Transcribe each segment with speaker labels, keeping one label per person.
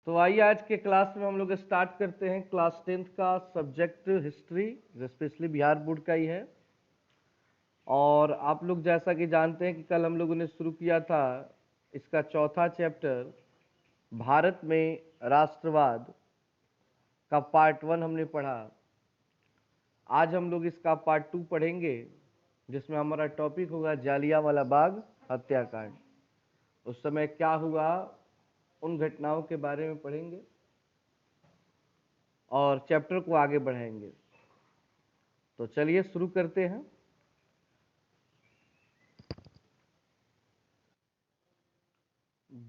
Speaker 1: तो आइए आज के क्लास में हम लोग स्टार्ट करते हैं क्लास 10th का subject history, specially Bihar board का ही है। और आप लोग जैसा कि जानते हैं कि कल हम लोगों ने शुरू किया था इसका चौथा चैप्टर भारत में राष्ट्रवाद का पार्ट 1 हमने पढ़ा। आज हम लोग इसका पार्ट 2 पढ़ेंगे जिसमें हमारा टॉपिक होगा जालियांवाला बाग हत्याकांड। उस समय क्या हुआ उन घटनाओं के बारे में पढ़ेंगे और चैप्टर को आगे बढ़ाएंगे। तो चलिए शुरू करते हैं।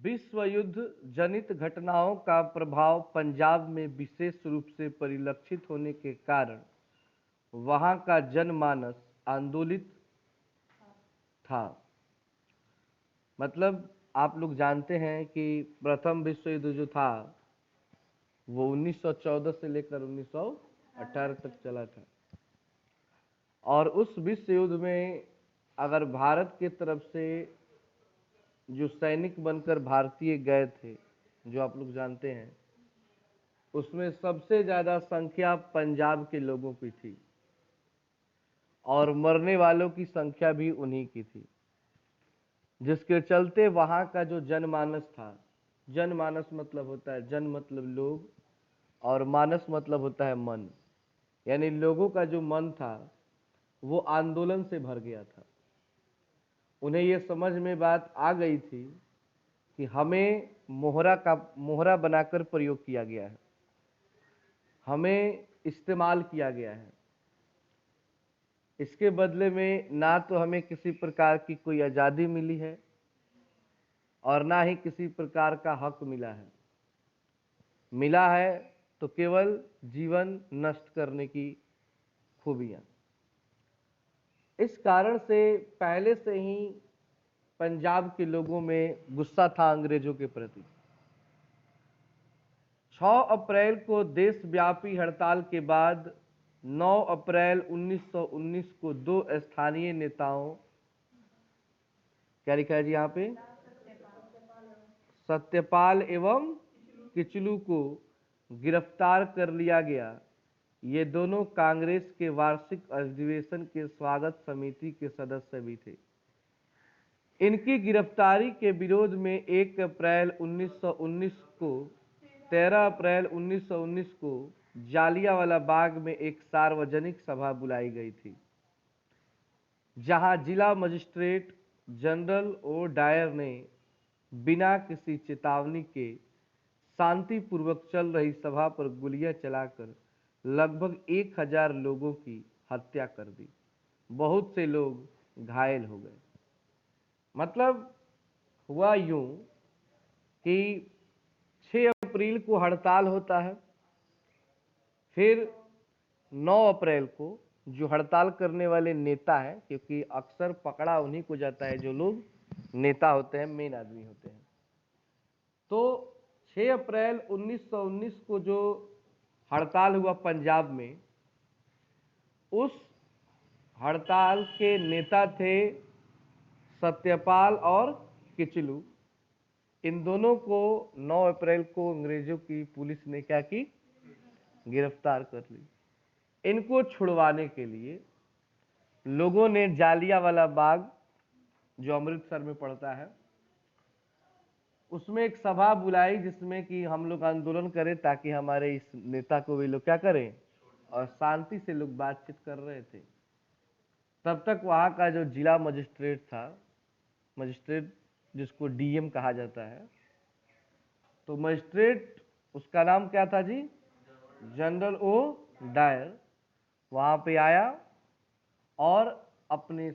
Speaker 1: विश्व युद्ध जनित घटनाओं का प्रभाव पंजाब में विशेष रूप से परिलक्षित होने के कारण वहां का जनमानस आंदोलित था। मतलब आप लोग जानते हैं कि प्रथम विश्व युद्ध जो था वो 1914 से लेकर 1918 तक चला था। और उस विश्व युद्ध में अगर भारत की तरफ से जो सैनिक बनकर भारतीय गए थे, जो आप लोग जानते हैं, उसमें सबसे ज्यादा संख्या पंजाब के लोगों की थी और मरने वालों की संख्या भी उन्हीं की थी, जिसके चलते वहां का जो जनमानस था, जनमानस मतलब होता है जन मतलब लोग और मानस मतलब होता है मन, यानी लोगों का जो मन था वो आंदोलन से भर गया था। उन्हें ये समझ में बात आ गई थी कि हमें मोहरा बनाकर प्रयोग किया गया है, हमें इस्तेमाल किया गया है। इसके बदले में ना तो हमें किसी प्रकार की कोई आज़ादी मिली है और ना ही किसी प्रकार का हक मिला है। मिला है तो केवल जीवन नष्ट करने की खूबियां। इस कारण से पहले से ही पंजाब के लोगों में गुस्सा था अंग्रेजों के प्रति। 6 अप्रैल को देशव्यापी हड़ताल के बाद 9 अप्रैल 1919 को दो स्थानीय नेताओं, क्या लिखा है जी यहाँ पे, सत्यपाल एवं किचलू को गिरफ्तार कर लिया गया। ये दोनों कांग्रेस के वार्षिक अधिवेशन के स्वागत समिति के सदस्य भी थे। इनकी गिरफ्तारी के विरोध में 1 अप्रैल 1919 को 13 अप्रैल 1919 को जालियांवाला बाग में एक सार्वजनिक सभा बुलाई गई थी, जहां जिला मजिस्ट्रेट जनरल ओ डायर ने बिना किसी चेतावनी के शांतिपूर्वक चल रही सभा पर गोलियां चलाकर लगभग 1000 लोगों की हत्या कर दी। बहुत से लोग घायल हो गए। मतलब हुआ यूं कि 6 अप्रैल को हड़ताल होता है, फिर 9 अप्रैल को जो हड़ताल करने वाले नेता हैं, क्योंकि अक्सर पकड़ा उन्हीं को जाता है जो लोग नेता होते हैं, मेन आदमी होते हैं, तो 6 अप्रैल 1919 को जो हड़ताल हुआ पंजाब में, उस हड़ताल के नेता थे सत्यपाल और किचलू। इन दोनों को 9 अप्रैल को अंग्रेजों की पुलिस ने क्या की, गिरफ्तार कर ली। इनको छुड़वाने के लिए लोगों ने जालियांवाला बाग, जो अमृतसर में पड़ता है, उसमें एक सभा बुलाई जिसमें कि हम लोग आंदोलन करें ताकि हमारे इस नेता को भी लोग क्या करें, और शांति से लोग बातचीत कर रहे थे। तब तक वहां का जो जिला मजिस्ट्रेट था, मजिस्ट्रेट जिसको डीएम कहा जाता है, तो मजिस्ट्रेट उसका नाम क्या था जी, जनरल ओ डायर, वहां पे आया और अपने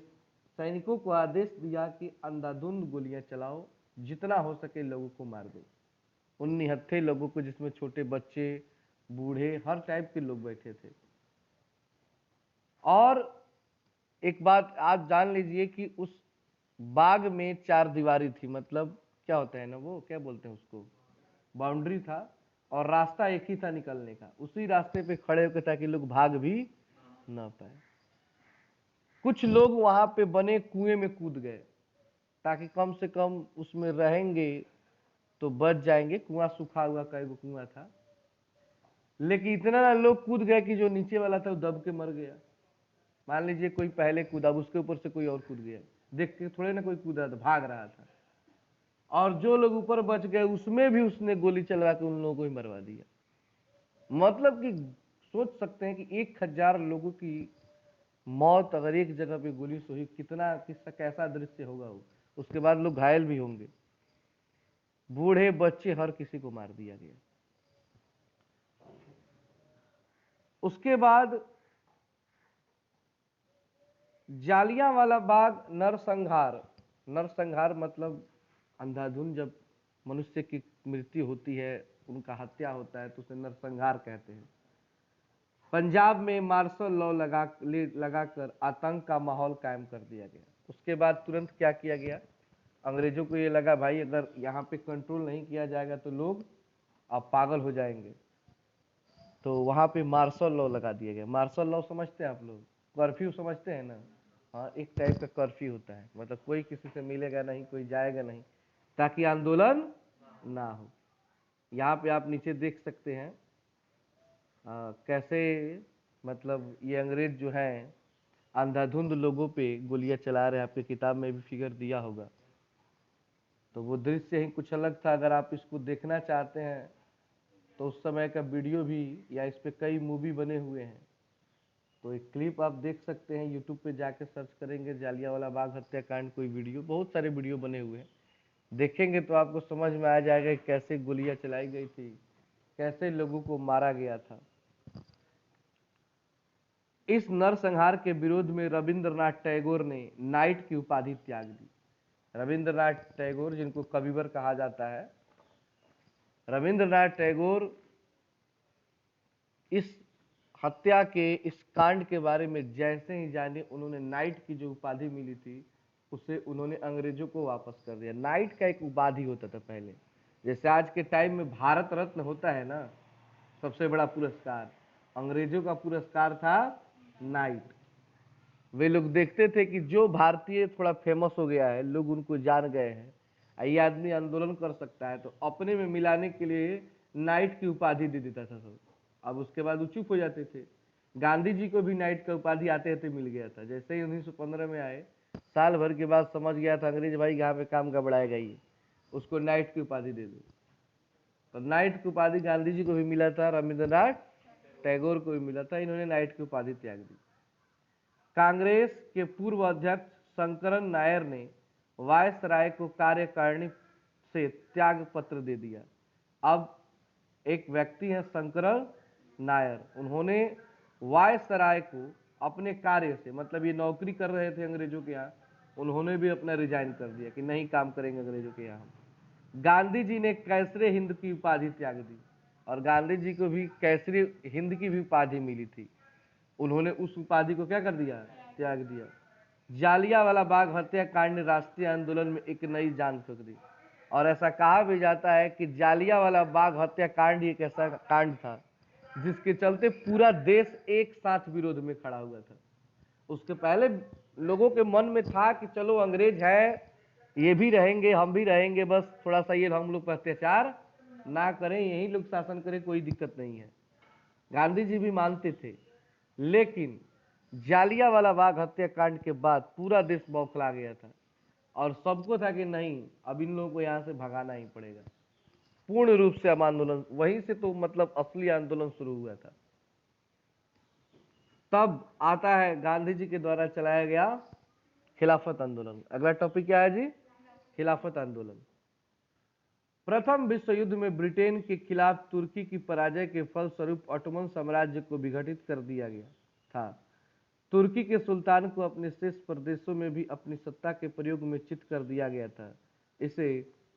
Speaker 1: सैनिकों को आदेश दिया कि अंधाधुंध गोलियां चलाओ, जितना हो सके लोगों को मार दो। उन निहत्थे लोगों को, जिसमें छोटे बच्चे, बूढ़े, हर टाइप के लोग बैठे थे। और एक बात आप जान लीजिए कि उस बाग में 4 दीवारी थी, मतलब क्या होता है ना, वो क्या बोलते हैं उसको, बाउंड्री था, और रास्ता एक ही था निकलने का। उसी रास्ते पे खड़े होकर ताकि लोग भाग भी ना पाए। कुछ लोग वहां पे बने कुएं में कूद गए ताकि कम से कम उसमें रहेंगे तो बच जाएंगे। कुआं सूखा हुआ कई कुआं था, लेकिन इतना ना लोग कूद गए कि जो नीचे वाला था वो दब के मर गया। मान लीजिए कोई पहले कूदा, उसके ऊपर से कोई और कूद गया, देख के थोड़े ना कोई कूदा था, भाग रहा था, और जो लोग ऊपर बच गए उसमें भी उसने गोली चलवा के उन लोगों को ही मरवा दिया। मतलब कि सोच सकते हैं कि 1000 लोगों की मौत अगर एक जगह पे गोली से हुई, कितना किसका कैसा दृश्य होगा वो। उसके बाद लोग घायल भी होंगे, बूढ़े बच्चे हर किसी को मार दिया गया। उसके बाद जालियांवाला बाग नरसंहार। नरसंहार मतलब अंधाधुंध जब मनुष्य की मृत्यु होती है, उनका हत्या होता है, तो उसे नरसंहार कहते हैं। पंजाब में मार्शल लॉ लगाकर आतंक का माहौल कायम कर दिया गया। उसके बाद तुरंत क्या किया गया, अंग्रेजों को ये लगा भाई अगर यहाँ पे कंट्रोल नहीं किया जाएगा तो लोग अब पागल हो जाएंगे, तो वहां पे मार्शल लॉ लगा दिया गया। मार्शल लॉ समझते हैं आप लोग, कर्फ्यू समझते हैं ना। हाँ, एक टाइप का कर्फ्यू होता है, मतलब कोई किसी से मिलेगा नहीं, कोई जाएगा नहीं, ताकि आंदोलन ना हो। यहाँ पे आप नीचे देख सकते हैं कैसे मतलब ये अंग्रेज जो हैं अंधाधुंध लोगों पे गोलियां चला रहे हैं। आपके किताब में भी फिगर दिया होगा। तो वो दृश्य ही कुछ अलग था। अगर आप इसको देखना चाहते हैं तो उस समय का वीडियो भी, या इस पे कई मूवी बने हुए हैं, तो एक क्लिप आप देख सकते हैं। यूट्यूब पे जाके सर्च करेंगे जालियांवाला बाग हत्याकांड, कोई वीडियो, बहुत सारे वीडियो बने हुए हैं, देखेंगे तो आपको समझ में आ जाएगा कि कैसे गोलियां चलाई गई थी, कैसे लोगों को मारा गया था। इस नरसंहार के विरोध में रविंद्रनाथ टैगोर ने नाइट की उपाधि त्याग दी। रविंद्रनाथ टैगोर, जिनको कविवर कहा जाता है, रविंद्रनाथ टैगोर इस हत्या के, इस कांड के बारे में जैसे ही जाने, उन्होंने नाइट की जो उपाधि मिली थी उसे उन्होंने अंग्रेजों को वापस कर दिया। नाइट का एक उपाधि होता था पहले, जैसे आज के टाइम में भारत रत्न होता है ना, सबसे बड़ा पुरस्कार, अंग्रेजों का पुरस्कार था नाइट। वे लोग देखते थे कि जो भारतीय थोड़ा फेमस हो गया है, लोग उनको जान गए हैं, ये आदमी आंदोलन कर सकता है, तो अपने में मिलाने के लिए नाइट की उपाधि दे देता था सब। अब उसके बाद वो चुप हो जाते थे। गांधी जी को भी नाइट का उपाधि आते आते मिल गया था। जैसे ही 1915 में आए, साल भर के बाद समझ गया था अंग्रेज भाई यहाँ पे काम गड़बड़ाएगा ही, उसको नाइट की उपाधि दे दो। तो नाइट की उपाधि गांधी जी को भी मिला था, रविंद्रनाथ टैगोर को भी मिला था, इन्होंने नाइट की उपाधि त्याग दी। कांग्रेस के पूर्व अध्यक्ष शंकरन नायर ने वायसराय को कार्यकारिणी से त्याग पत्र दे दिया। अब एक व्यक्ति है शंकरन नायर, उन्होंने वायसराय को अपने कार्य से, मतलब ये नौकरी कर रहे थे अंग्रेजों के यहाँ, उन्होंने भी अपना रिजाइन कर दिया कि नहीं काम करेंगे अंग्रेजों के यहाँ। गांधी जी ने कैसरे हिंद की उपाधि त्याग दी, और गांधी जी को भी कैसरे हिंद की भी उपाधि मिली थी, उन्होंने उस उपाधि को क्या कर दिया, त्याग दिया। जालियांवाला बाग हत्याकांड ने राष्ट्रीय आंदोलन में एक नई जान फूंक दी, और ऐसा कहा भी जाता है कि जालियांवाला बाग हत्याकांड एक ऐसा कांड था जिसके चलते पूरा देश एक साथ विरोध में खड़ा हुआ था। उसके पहले लोगों के मन में था कि चलो अंग्रेज है, ये भी रहेंगे हम भी रहेंगे, बस थोड़ा सा ये हम लोग पर अत्याचार ना करें, यही लोग शासन करें, कोई दिक्कत नहीं है। गांधी जी भी मानते थे, लेकिन जालियांवाला बाग हत्याकांड के बाद पूरा देश बौखला गया था, और सबको था कि नहीं, अब इन लोगों को यहाँ से भगाना ही पड़ेगा। पूर्ण रूप से अब आंदोलन, वहीं से तो मतलब असली आंदोलन शुरू हुआ था। तब आता है गांधी जी के द्वारा चलाया गया खिलाफत आंदोलन। अगला टॉपिक क्या है जी, खिलाफत आंदोलन। प्रथम विश्व युद्ध में ब्रिटेन के खिलाफ तुर्की की पराजय के फलस्वरूप ऑटोमन साम्राज्य को विघटित कर दिया गया था। तुर्की के सुल्तान को अपने शेष प्रदेशों में भी अपनी सत्ता के प्रयोग में चित कर दिया गया था। इसे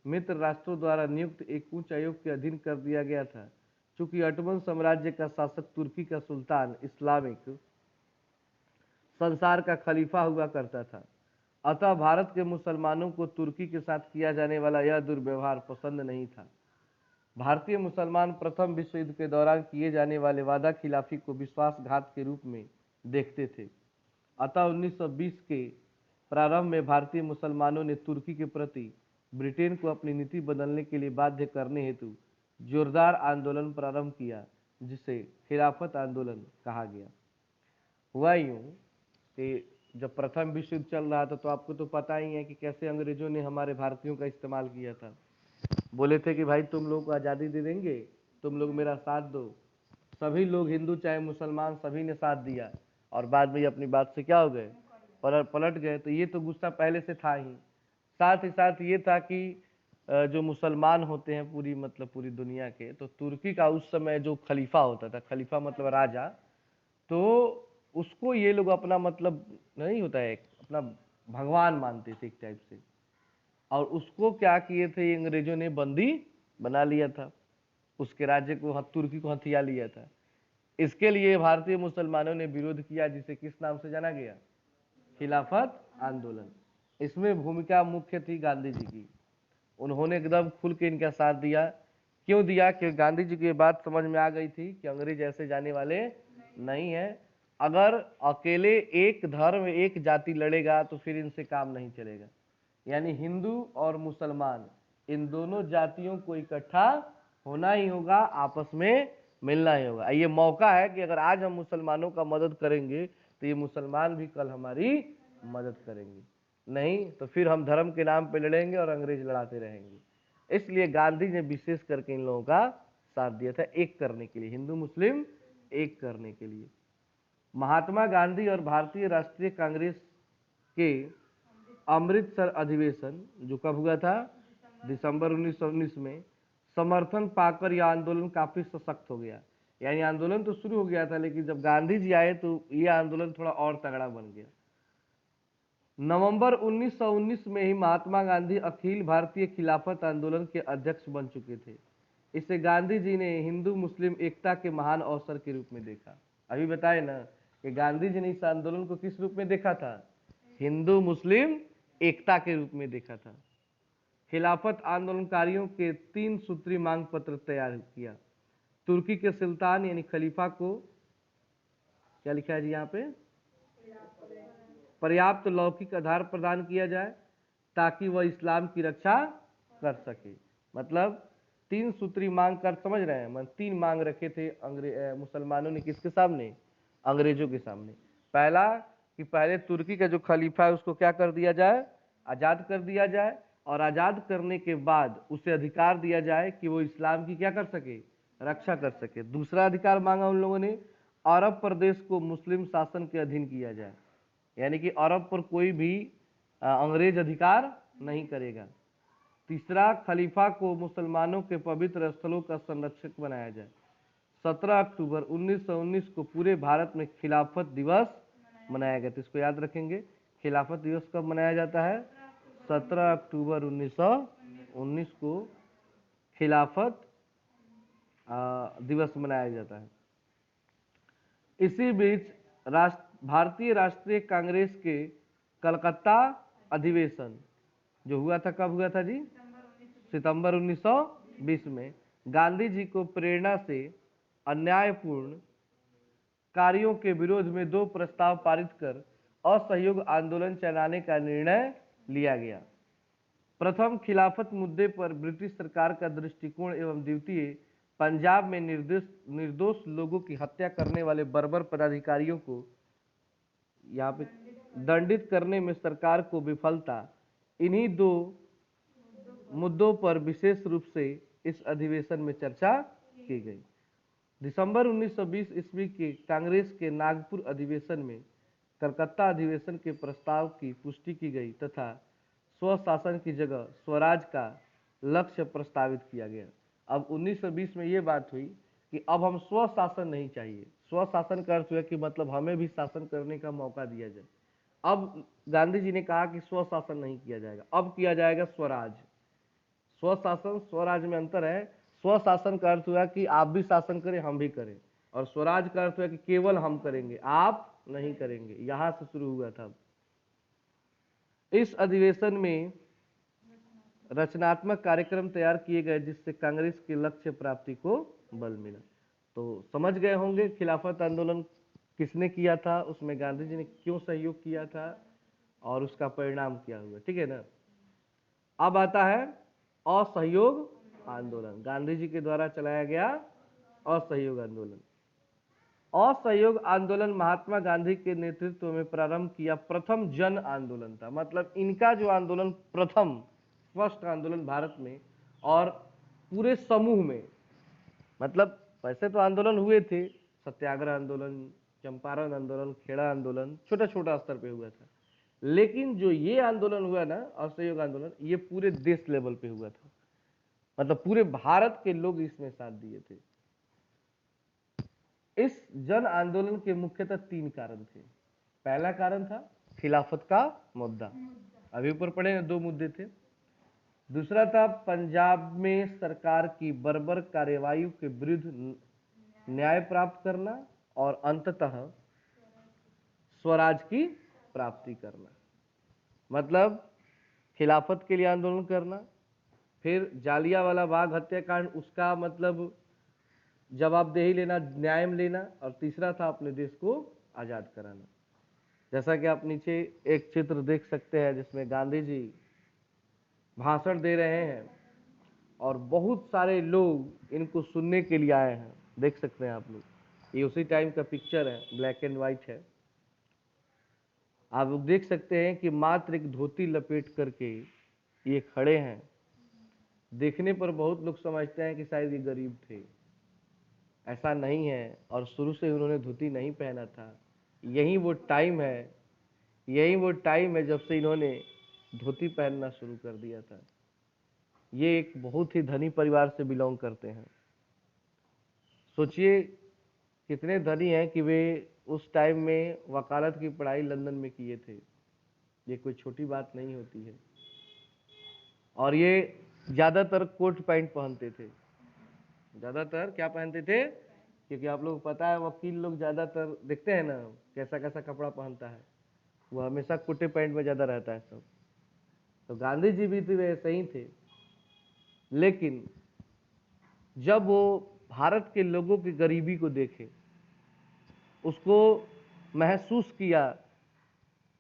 Speaker 1: मित्र राष्ट्रों द्वारा नियुक्त एक उच्च आयोग के अधीन कर दिया गया था। चूंकि ऑटोमन साम्राज्य का शासक तुर्की का सुल्तान इस्लामिक संसार का खलीफा हुआ करता था, अतः भारत के मुसलमानों को तुर्की के साथ किया जाने वाला यह दुर्व्यवहार पसंद नहीं था। भारतीय मुसलमान प्रथम विश्व युद्ध के दौरान किए जाने वाले वादा खिलाफी को विश्वासघात के रूप में देखते थे। अतः 1920 के प्रारंभ में भारतीय मुसलमानों ने तुर्की के प्रति ब्रिटेन को अपनी नीति बदलने के लिए बाध्य करने हेतु जोरदार आंदोलन प्रारंभ किया, जिसे खिलाफत आंदोलन कहा गया। हुआ यूं कि जब प्रथम विश्व युद्ध चल रहा था तो आपको तो पता ही है कि कैसे अंग्रेजों ने हमारे भारतीयों का इस्तेमाल किया था। बोले थे कि भाई तुम लोग को आज़ादी दे देंगे, तुम लोग मेरा साथ दो। सभी लोग, हिंदू चाहे मुसलमान, सभी ने साथ दिया और बाद में अपनी बात से क्या हो गए, पलट गए। तो ये तो गुस्सा पहले से था ही। साथ ही साथ ये था कि जो मुसलमान होते हैं पूरी, मतलब पूरी दुनिया के, तो तुर्की का उस समय जो खलीफा होता था, खलीफा मतलब राजा, तो उसको ये लोग अपना, मतलब नहीं होता है, अपना भगवान मानते थे एक टाइप से। और उसको क्या किए थे, अंग्रेजों ने बंदी बना लिया था, उसके राज्य को, तुर्की को हथिया लिया था। इसके लिए भारतीय मुसलमानों ने विरोध किया, जिसे किस नाम से जाना गया, खिलाफत आंदोलन। इसमें भूमिका मुख्य थी गांधी जी की। उन्होंने एकदम खुल के इनका साथ दिया। क्यों दिया? कि गांधी जी को ये बात समझ में आ गई थी कि अंग्रेज ऐसे जाने वाले नहीं है। अगर अकेले एक धर्म, एक जाति लड़ेगा तो फिर इनसे काम नहीं चलेगा। यानी हिंदू और मुसलमान, इन दोनों जातियों को इकट्ठा होना ही होगा, आपस में मिलना ही होगा। ये मौका है कि अगर आज हम मुसलमानों का मदद करेंगे तो ये मुसलमान भी कल हमारी मदद करेंगे, नहीं तो फिर हम धर्म के नाम पे लड़ेंगे और अंग्रेज लड़ाते रहेंगे। इसलिए गांधी ने विशेष करके इन लोगों का साथ दिया था, एक करने के लिए, हिंदू मुस्लिम एक करने के लिए। महात्मा गांधी और भारतीय राष्ट्रीय कांग्रेस के अमृतसर अधिवेशन, जो कब हुआ था, दिसंबर 1919 में, समर्थन पाकर यह आंदोलन काफी सशक्त हो गया। यानी आंदोलन तो शुरू हो गया था, लेकिन जब गांधी जी आए तो यह आंदोलन थोड़ा और तगड़ा बन गया। नवंबर 1919 में ही महात्मा गांधी अखिल भारतीय खिलाफत आंदोलन के अध्यक्ष बन चुके थे। इसे गांधी जी ने हिंदू मुस्लिम एकता के महान अवसर के रूप में देखा। अभी बताए ना कि गांधी जी ने इस आंदोलन को किस रूप में देखा था, हिंदू मुस्लिम एकता के रूप में देखा था। खिलाफत आंदोलनकारियों के 3 सूत्री मांग पत्र तैयार किया। तुर्की के सुल्तान यानी खलीफा को क्या लिखा है जी यहाँ पे, पर्याप्त लौकिक आधार प्रदान किया जाए ताकि वह इस्लाम की रक्षा कर सके। मतलब 3 सूत्री मांग कर, समझ रहे हैं, 3 मांग रखे थे मुसलमानों ने किसके सामने, अंग्रेजों के सामने। पहला कि पहले तुर्की का जो खलीफा है उसको क्या कर दिया जाए, आजाद कर दिया जाए, और आजाद करने के बाद उसे अधिकार दिया जाए कि वो इस्लाम की क्या कर सके, रक्षा कर सके। दूसरा अधिकार मांगा उन लोगों ने, अरब प्रदेश को मुस्लिम शासन के अधीन किया जाए, यानी कि अरब पर कोई भी अंग्रेज अधिकार नहीं करेगा। तीसरा, खलीफा को मुसलमानों के पवित्र स्थलों का संरक्षक बनाया जाए। 17 अक्टूबर 1919 को पूरे भारत में खिलाफत दिवस मनाया गया। तो इसको याद रखेंगे, खिलाफत दिवस कब मनाया जाता है, 17 अक्टूबर 1919 को खिलाफत दिवस मनाया जाता है। इसी बीच भारतीय राष्ट्रीय कांग्रेस के कलकत्ता अधिवेशन जो हुआ था, कब हुआ था जी, सितंबर 1920 में, गांधी जी को प्रेरणा से अन्यायपूर्ण कार्यों के विरोध में 2 प्रस्ताव पारित कर असहयोग आंदोलन चलाने का निर्णय लिया गया। प्रथम, खिलाफत मुद्दे पर ब्रिटिश सरकार का दृष्टिकोण, एवं द्वितीय, पंजाब में निर्दोष लोगों की हत्या करने वाले बर्बर पदाधिकारियों को यहाँ पे दंडित करने में सरकार को विफलता। इन्हीं 2 मुद्दों पर विशेष रूप से इस अधिवेशन में चर्चा की गई। दिसंबर 1920 ईस्वी के कांग्रेस के नागपुर अधिवेशन में कलकत्ता अधिवेशन के प्रस्ताव की पुष्टि की गई तथा स्वशासन की जगह स्वराज का लक्ष्य प्रस्तावित किया गया। अब 1920 में ये बात हुई कि अब हम स्वशासन नहीं चाहिए। स्वशासन का अर्थ हुआ कि मतलब हमें भी शासन करने का मौका दिया जाए। अब गांधी जी ने कहा कि स्वशासन नहीं किया जाएगा, अब किया जाएगा स्वराज। स्वशासन स्वराज में अंतर है। स्वशासन का अर्थ हुआ कि आप भी शासन करें, हम भी करें, और स्वराज का अर्थ हुआ कि केवल हम करेंगे, आप नहीं करेंगे। यहां से शुरू हुआ था। इस अधिवेशन में रचनात्मक कार्यक्रम तैयार किए गए जिससे कांग्रेस के लक्ष्य प्राप्ति को बल मिला। तो समझ गए होंगे खिलाफत आंदोलन किसने किया था, उसमें गांधी जी ने क्यों सहयोग किया था और उसका परिणाम क्या हुआ, ठीक है ना। अब आता है असहयोग आंदोलन, गांधी जी के द्वारा चलाया गया असहयोग आंदोलन। असहयोग आंदोलन महात्मा गांधी के नेतृत्व में प्रारंभ किया प्रथम जन आंदोलन था। मतलब इनका जो आंदोलन प्रथम फर्स्ट आंदोलन भारत में और पूरे समूह में, मतलब वैसे तो आंदोलन हुए थे, सत्याग्रह आंदोलन, चंपारण आंदोलन, खेड़ा आंदोलन छोटा छोटा स्तर पे हुआ था, लेकिन जो ये आंदोलन हुआ ना असहयोग आंदोलन, ये पूरे देश लेवल पे हुआ था। मतलब पूरे भारत के लोग इसमें साथ दिए थे। इस जन आंदोलन के मुख्यतः 3 कारण थे। पहला कारण था खिलाफत का मुद्दा, अभी ऊपर पढ़े 2 मुद्दे थे। दूसरा था पंजाब में सरकार की बर्बर कार्यवाही के विरुद्ध न्याय प्राप्त करना, और अंततः स्वराज की प्राप्ति करना। मतलब खिलाफत के लिए आंदोलन करना, फिर जालियांवाला बाग हत्याकांड उसका मतलब जवाबदेही लेना, न्याय लेना, और तीसरा था अपने देश को आजाद कराना। जैसा कि आप नीचे एक चित्र देख सकते हैं जिसमें गांधी जी भाषण दे रहे हैं और बहुत सारे लोग इनको सुनने के लिए आए हैं, देख सकते हैं आप लोग। ये उसी टाइम का पिक्चर है, ब्लैक एंड व्हाइट है। आप लोग देख सकते हैं कि मात्र एक धोती लपेट करके ये खड़े हैं। देखने पर बहुत लोग समझते हैं कि शायद ये गरीब थे, ऐसा नहीं है, और शुरू से उन्होंने धोती नहीं पहना था। यही वो टाइम है जब से इन्होंने धोती पहनना शुरू कर दिया था। ये एक बहुत ही धनी परिवार से बिलोंग करते हैं। सोचिए कितने धनी हैं कि वे उस टाइम में वकालत की पढ़ाई लंदन में किए थे। ये कोई छोटी बात नहीं होती है। और ये ज्यादातर कोट पैंट पहनते थे। ज्यादातर क्या पहनते थे? क्योंकि आप लोग पता है वकील लोग ज्यादातर देखते हैं ना कैसा कैसा कपड़ा पहनता है, वो हमेशा कोटे पैंट में ज्यादा रहता है सब। तो गांधी जी भी वैसे ही थे। लेकिन जब वो भारत के लोगों की गरीबी को देखे, उसको महसूस किया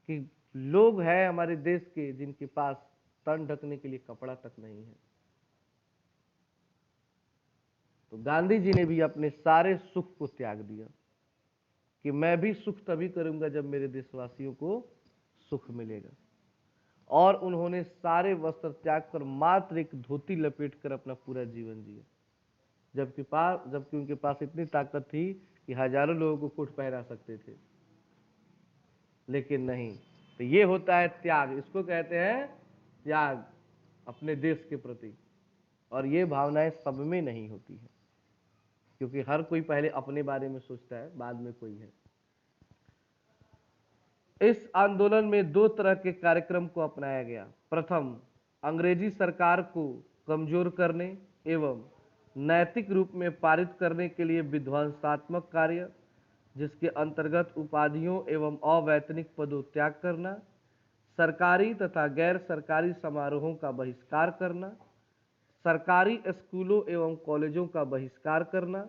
Speaker 1: कि लोग हैं हमारे देश के जिनके पास तन ढकने के लिए कपड़ा तक नहीं है, तो गांधी जी ने भी अपने सारे सुख को त्याग दिया कि मैं भी सुख तभी करूंगा जब मेरे देशवासियों को सुख मिलेगा। और उन्होंने सारे वस्त्र त्याग कर मात्र एक धोती लपेट कर अपना पूरा जीवन जिया, जबकि उनके पास इतनी ताकत थी कि हजारों लोगों को कोट पहना सकते थे, लेकिन नहीं। तो ये होता है त्याग, इसको कहते हैं त्याग अपने देश के प्रति। और ये भावनाएं सब में नहीं होती है, क्योंकि हर कोई पहले अपने बारे में सोचता है, बाद में कोई है। इस आंदोलन में 2 तरह के कार्यक्रम को अपनाया गया। प्रथम, अंग्रेजी सरकार को कमजोर करने एवं नैतिक रूप में पारित करने के लिए विध्वंसात्मक कार्य, जिसके अंतर्गत उपाधियों एवं अवैतनिक पदों त्याग करना, सरकारी तथा गैर सरकारी समारोहों का बहिष्कार करना, सरकारी स्कूलों एवं कॉलेजों का बहिष्कार करना,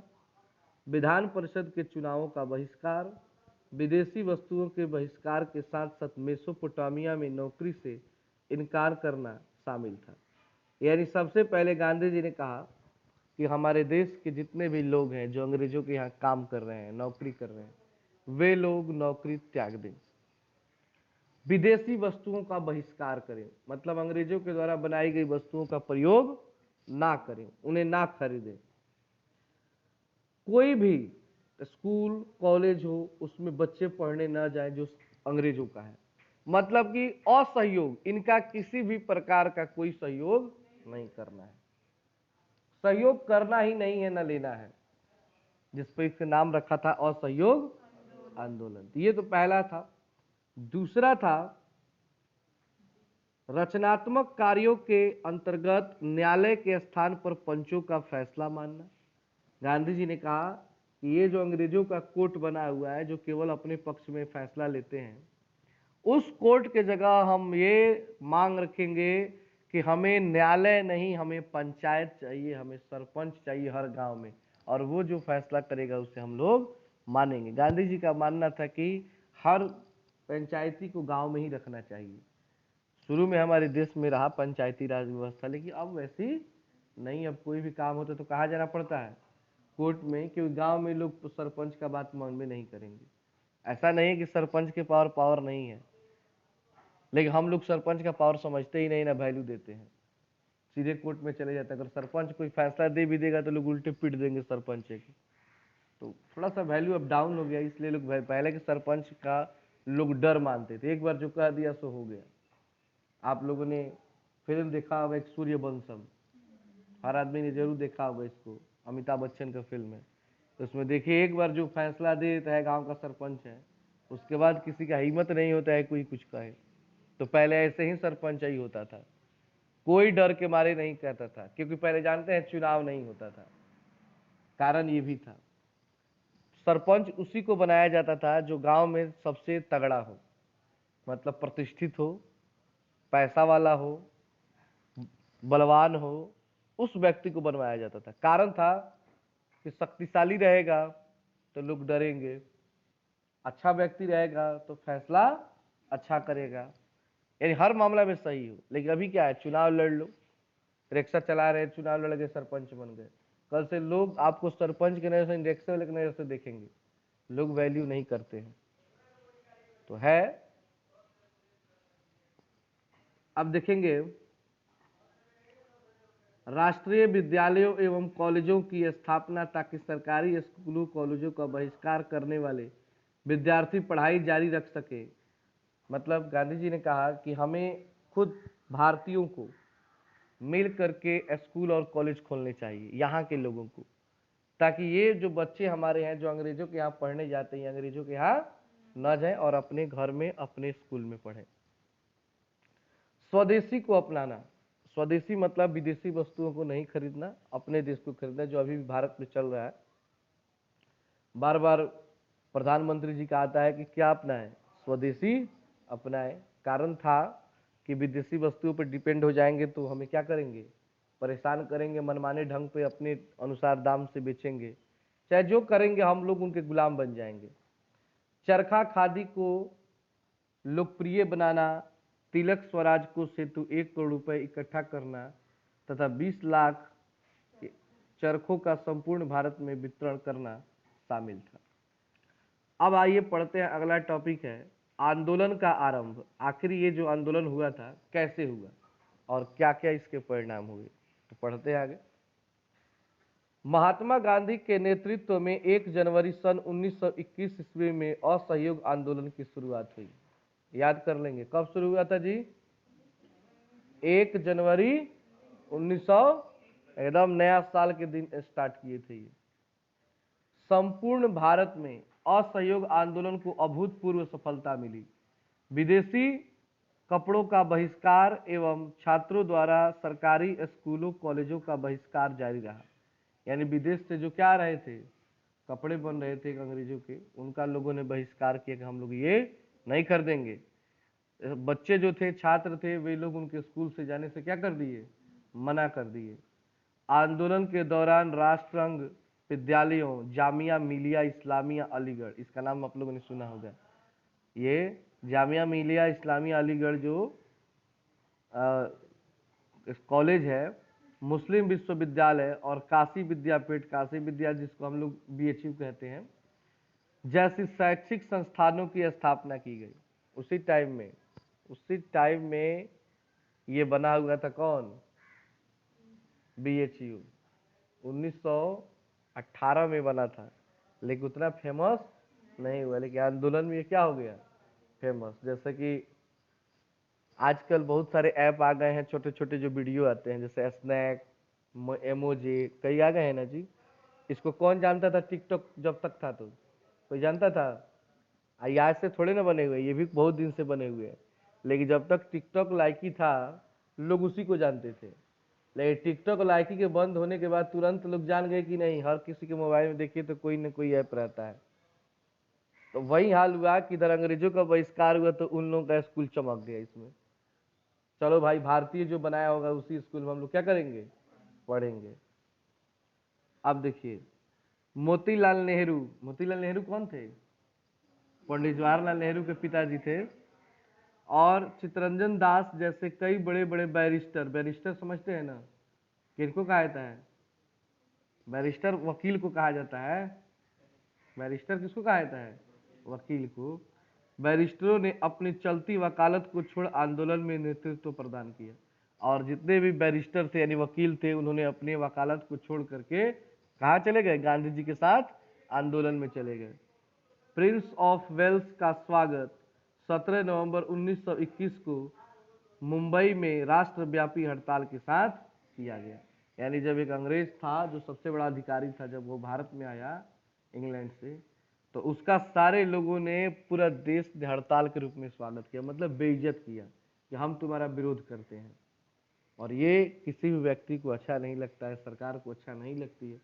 Speaker 1: विधान परिषद के चुनावों का बहिष्कार, विदेशी वस्तुओं के बहिष्कार के साथ साथ मेसोपोटामिया में नौकरी से इनकार करना शामिल था। यानी सबसे पहले गांधी जी ने कहा कि हमारे देश के जितने भी लोग हैं जो अंग्रेजों के यहाँ काम कर रहे हैं, नौकरी कर रहे हैं, वे लोग नौकरी त्याग दें। विदेशी वस्तुओं का बहिष्कार करें, मतलब अंग्रेजों के द्वारा बनाई गई वस्तुओं का प्रयोग ना करें, उन्हें ना खरीदें। कोई भी स्कूल कॉलेज हो उसमें बच्चे पढ़ने ना जाएं जो अंग्रेजों का है। मतलब कि असहयोग, इनका किसी भी प्रकार का कोई सहयोग नहीं करना है। सहयोग करना ही नहीं है, ना लेना है, जिस पर इसका नाम रखा था असहयोग आंदोलन। ये तो पहला था। दूसरा था रचनात्मक कार्यों के अंतर्गत न्यायालय के स्थान पर पंचों का फैसला मानना। गांधी जी ने कहा कि ये जो अंग्रेजों का कोर्ट बना हुआ है जो केवल अपने पक्ष में फैसला लेते हैं, उस कोर्ट के जगह हम ये मांग रखेंगे कि हमें न्यायालय नहीं, हमें पंचायत चाहिए, हमें सरपंच चाहिए हर गांव में, और वो जो फैसला करेगा उसे हम लोग मानेंगे। गांधी जी का मानना था कि हर पंचायती को गांव में ही रखना चाहिए। शुरू में हमारे देश में रहा पंचायती राज व्यवस्था, लेकिन अब वैसी नहीं। अब कोई भी काम होता तो कहाँ जाना पड़ता है? कोर्ट में, क्योंकि गांव में लोग सरपंच का बात मन में नहीं करेंगे। ऐसा नहीं है कि सरपंच के पावर पावर नहीं है, लेकिन हम लोग सरपंच का पावर समझते ही नहीं, ना वैल्यू देते हैं, सीधे कोर्ट में चले जाते हैं। अगर सरपंच कोई फैसला दे भी देगा तो लोग उल्टे पीट देंगे सरपंच के। तो थोड़ा सा वैल्यू अब डाउन हो गया, इसलिए लोग पहले के सरपंच का लोग डर मानते थे, एक बार जो कह दिया सो हो गया। आप लोगों ने फिल्म देखा होगा एक सूर्यवंशम, हर आदमी ने जरूर देखा होगा इसको, अमिताभ बच्चन का फिल्म है। तो उसमें देखिए एक बार जो फैसला दे देता है गांव का सरपंच है, उसके बाद किसी का हिम्मत नहीं होता है कोई कुछ कहे। तो पहले ऐसे ही सरपंच ही होता था, कोई डर के मारे नहीं कहता था, क्योंकि पहले जानते हैं चुनाव नहीं होता था। कारण ये भी था, सरपंच उसी को बनाया जाता था जो गांव में सबसे तगड़ा हो, मतलब प्रतिष्ठित हो, पैसा वाला हो, बलवान हो, उस व्यक्ति को बनवाया जाता था। कारण था कि शक्तिशाली रहेगा तो लोग डरेंगे, अच्छा व्यक्ति रहेगा तो फैसला अच्छा करेगा, यानी हर मामला में सही हो। लेकिन अभी क्या है, चुनाव लड़ लो, रिक्शा चला रहे चुनाव लड़ गए, सरपंच बन गए, कल से लोग आपको सरपंच के नजर से, रिक्शा वाले की नजर से देखेंगे, लोग वैल्यू नहीं करते हैं। तो है, अब देखेंगे राष्ट्रीय विद्यालयों एवं कॉलेजों की स्थापना ताकि सरकारी स्कूलों कॉलेजों का बहिष्कार करने वाले विद्यार्थी पढ़ाई जारी रख सके। मतलब गांधी जी ने कहा कि हमें खुद भारतीयों को मिल करके स्कूल और कॉलेज खोलने चाहिए यहाँ के लोगों को, ताकि ये जो बच्चे हमारे हैं जो अंग्रेजों के यहाँ पढ़ने जाते हैं, अंग्रेजों के यहाँ न जाए और अपने घर में अपने स्कूल में पढ़े। स्वदेशी को अपनाना, स्वदेशी मतलब विदेशी वस्तुओं को नहीं खरीदना, अपने देश को खरीदना, जो अभी भी भारत में चल रहा है। बार बार प्रधानमंत्री जी का आता है कि क्या अपनाएं, स्वदेशी अपनाएं। कारण था कि विदेशी वस्तुओं पर डिपेंड हो जाएंगे तो हमें क्या करेंगे, परेशान करेंगे, मनमाने ढंग पे अपने अनुसार दाम से बेचेंगे, चाहे जो करेंगे हम लोग उनके गुलाम बन जाएंगे। चरखा खादी को लोकप्रिय बनाना, तिलक स्वराज को सेतु 1 करोड़ रुपए इकट्ठा करना तथा 20 लाख चरखों का संपूर्ण भारत में वितरण करना शामिल था। अब आइए पढ़ते हैं, अगला टॉपिक है आंदोलन का आरंभ। आखिर ये जो आंदोलन हुआ था कैसे हुआ और क्या क्या इसके परिणाम हुए, तो पढ़ते हैं आगे। महात्मा गांधी के नेतृत्व में 1 जनवरी सन 1921 ईस्वी में असहयोग आंदोलन की शुरुआत हुई। याद कर लेंगे कब शुरू हुआ था जी, 1 जनवरी 1900, एकदम नया साल के दिन स्टार्ट किए थे ये। संपूर्ण भारत में असहयोग आंदोलन को अभूतपूर्व सफलता मिली। विदेशी कपड़ों का बहिष्कार एवं छात्रों द्वारा सरकारी स्कूलों कॉलेजों का बहिष्कार जारी रहा। यानी विदेश से जो क्या आ रहे थे, कपड़े बन रहे थे अंग्रेजों के, उनका लोगों ने बहिष्कार किया कि हम लोग ये नहीं खरीदेंगे। बच्चे जो थे, छात्र थे, वे लोग उनके स्कूल से जाने से क्या कर दिए, मना कर दिए। आंदोलन के दौरान राष्ट्रंग विद्यालयों जामिया मिलिया इस्लामिया अलीगढ़, इसका नाम आप लोगों ने सुना होगा, ये जामिया मिलिया इस्लामिया अलीगढ़ जो कॉलेज है, मुस्लिम विश्वविद्यालय और काशी विद्यापीठ, काशी विद्या जिसको हम लोग BHU कहते हैं, जैसी शैक्षिक संस्थानों की स्थापना की गई। उसी टाइम में ये बना हुआ था कौन, BHU 1918 में बना था, लेकिन उतना फेमस नहीं हुआ। लेकिन आंदोलन में ये क्या हो गया, फेमस। जैसे कि आजकल बहुत सारे ऐप आ गए हैं, छोटे छोटे जो वीडियो आते हैं, जैसे स्नैक, एमोजी, कई आ गए हैं ना जी। इसको कौन जानता था टिकटॉक जब तक था, तो कोई जानता था? आज से थोड़े ना बने हुए, ये भी बहुत दिन से बने हुए हैं। लेकिन जब तक टिकटॉक लाइकी था लोग उसी को जानते थे, लेकिन टिकटॉक लाइकी के बंद होने के बाद तुरंत लोग जान गए कि नहीं, हर किसी के मोबाइल में देखिए तो कोई ना कोई ऐप रहता है। तो वही हाल हुआ कि इधर अंग्रेजों का बहिष्कार हुआ तो उन लोगों का स्कूल चमक गया इसमें। चलो भाई, भारतीय जो बनाया होगा उसी स्कूल में हम लोग क्या करेंगे, पढ़ेंगे। अब देखिए मोतीलाल नेहरू, मोतीलाल नेहरू कौन थे, पंडित जवाहरलाल नेहरू के पिताजी थे। और चित्तरंजन दास जैसे कई बड़े बड़े बैरिस्टर, बैरिस्टर समझते हैं ना, किनको कहा जाता है? बैरिस्टर वकील को कहा जाता है। बैरिस्टर किसको कहा जाता है? वकील को। बैरिस्टरों ने अपनी चलती वकालत को छोड़ आंदोलन में नेतृत्व प्रदान किया, और जितने भी बैरिस्टर थे यानी वकील थे, उन्होंने अपनी वकालत को छोड़ करके कहाँ चले गए? गांधी जी के साथ आंदोलन में चले गए। प्रिंस ऑफ वेल्स का स्वागत 17 नवंबर 1921 को मुंबई में राष्ट्रव्यापी हड़ताल के साथ किया गया। यानी जब एक अंग्रेज था जो सबसे बड़ा अधिकारी था, जब वो भारत में आया इंग्लैंड से, तो उसका सारे लोगों ने पूरा देश ने हड़ताल के रूप में स्वागत किया, मतलब बेइज्जत किया कि हम तुम्हारा विरोध करते हैं। और ये किसी भी व्यक्ति को अच्छा नहीं लगता है, सरकार को अच्छा नहीं लगती है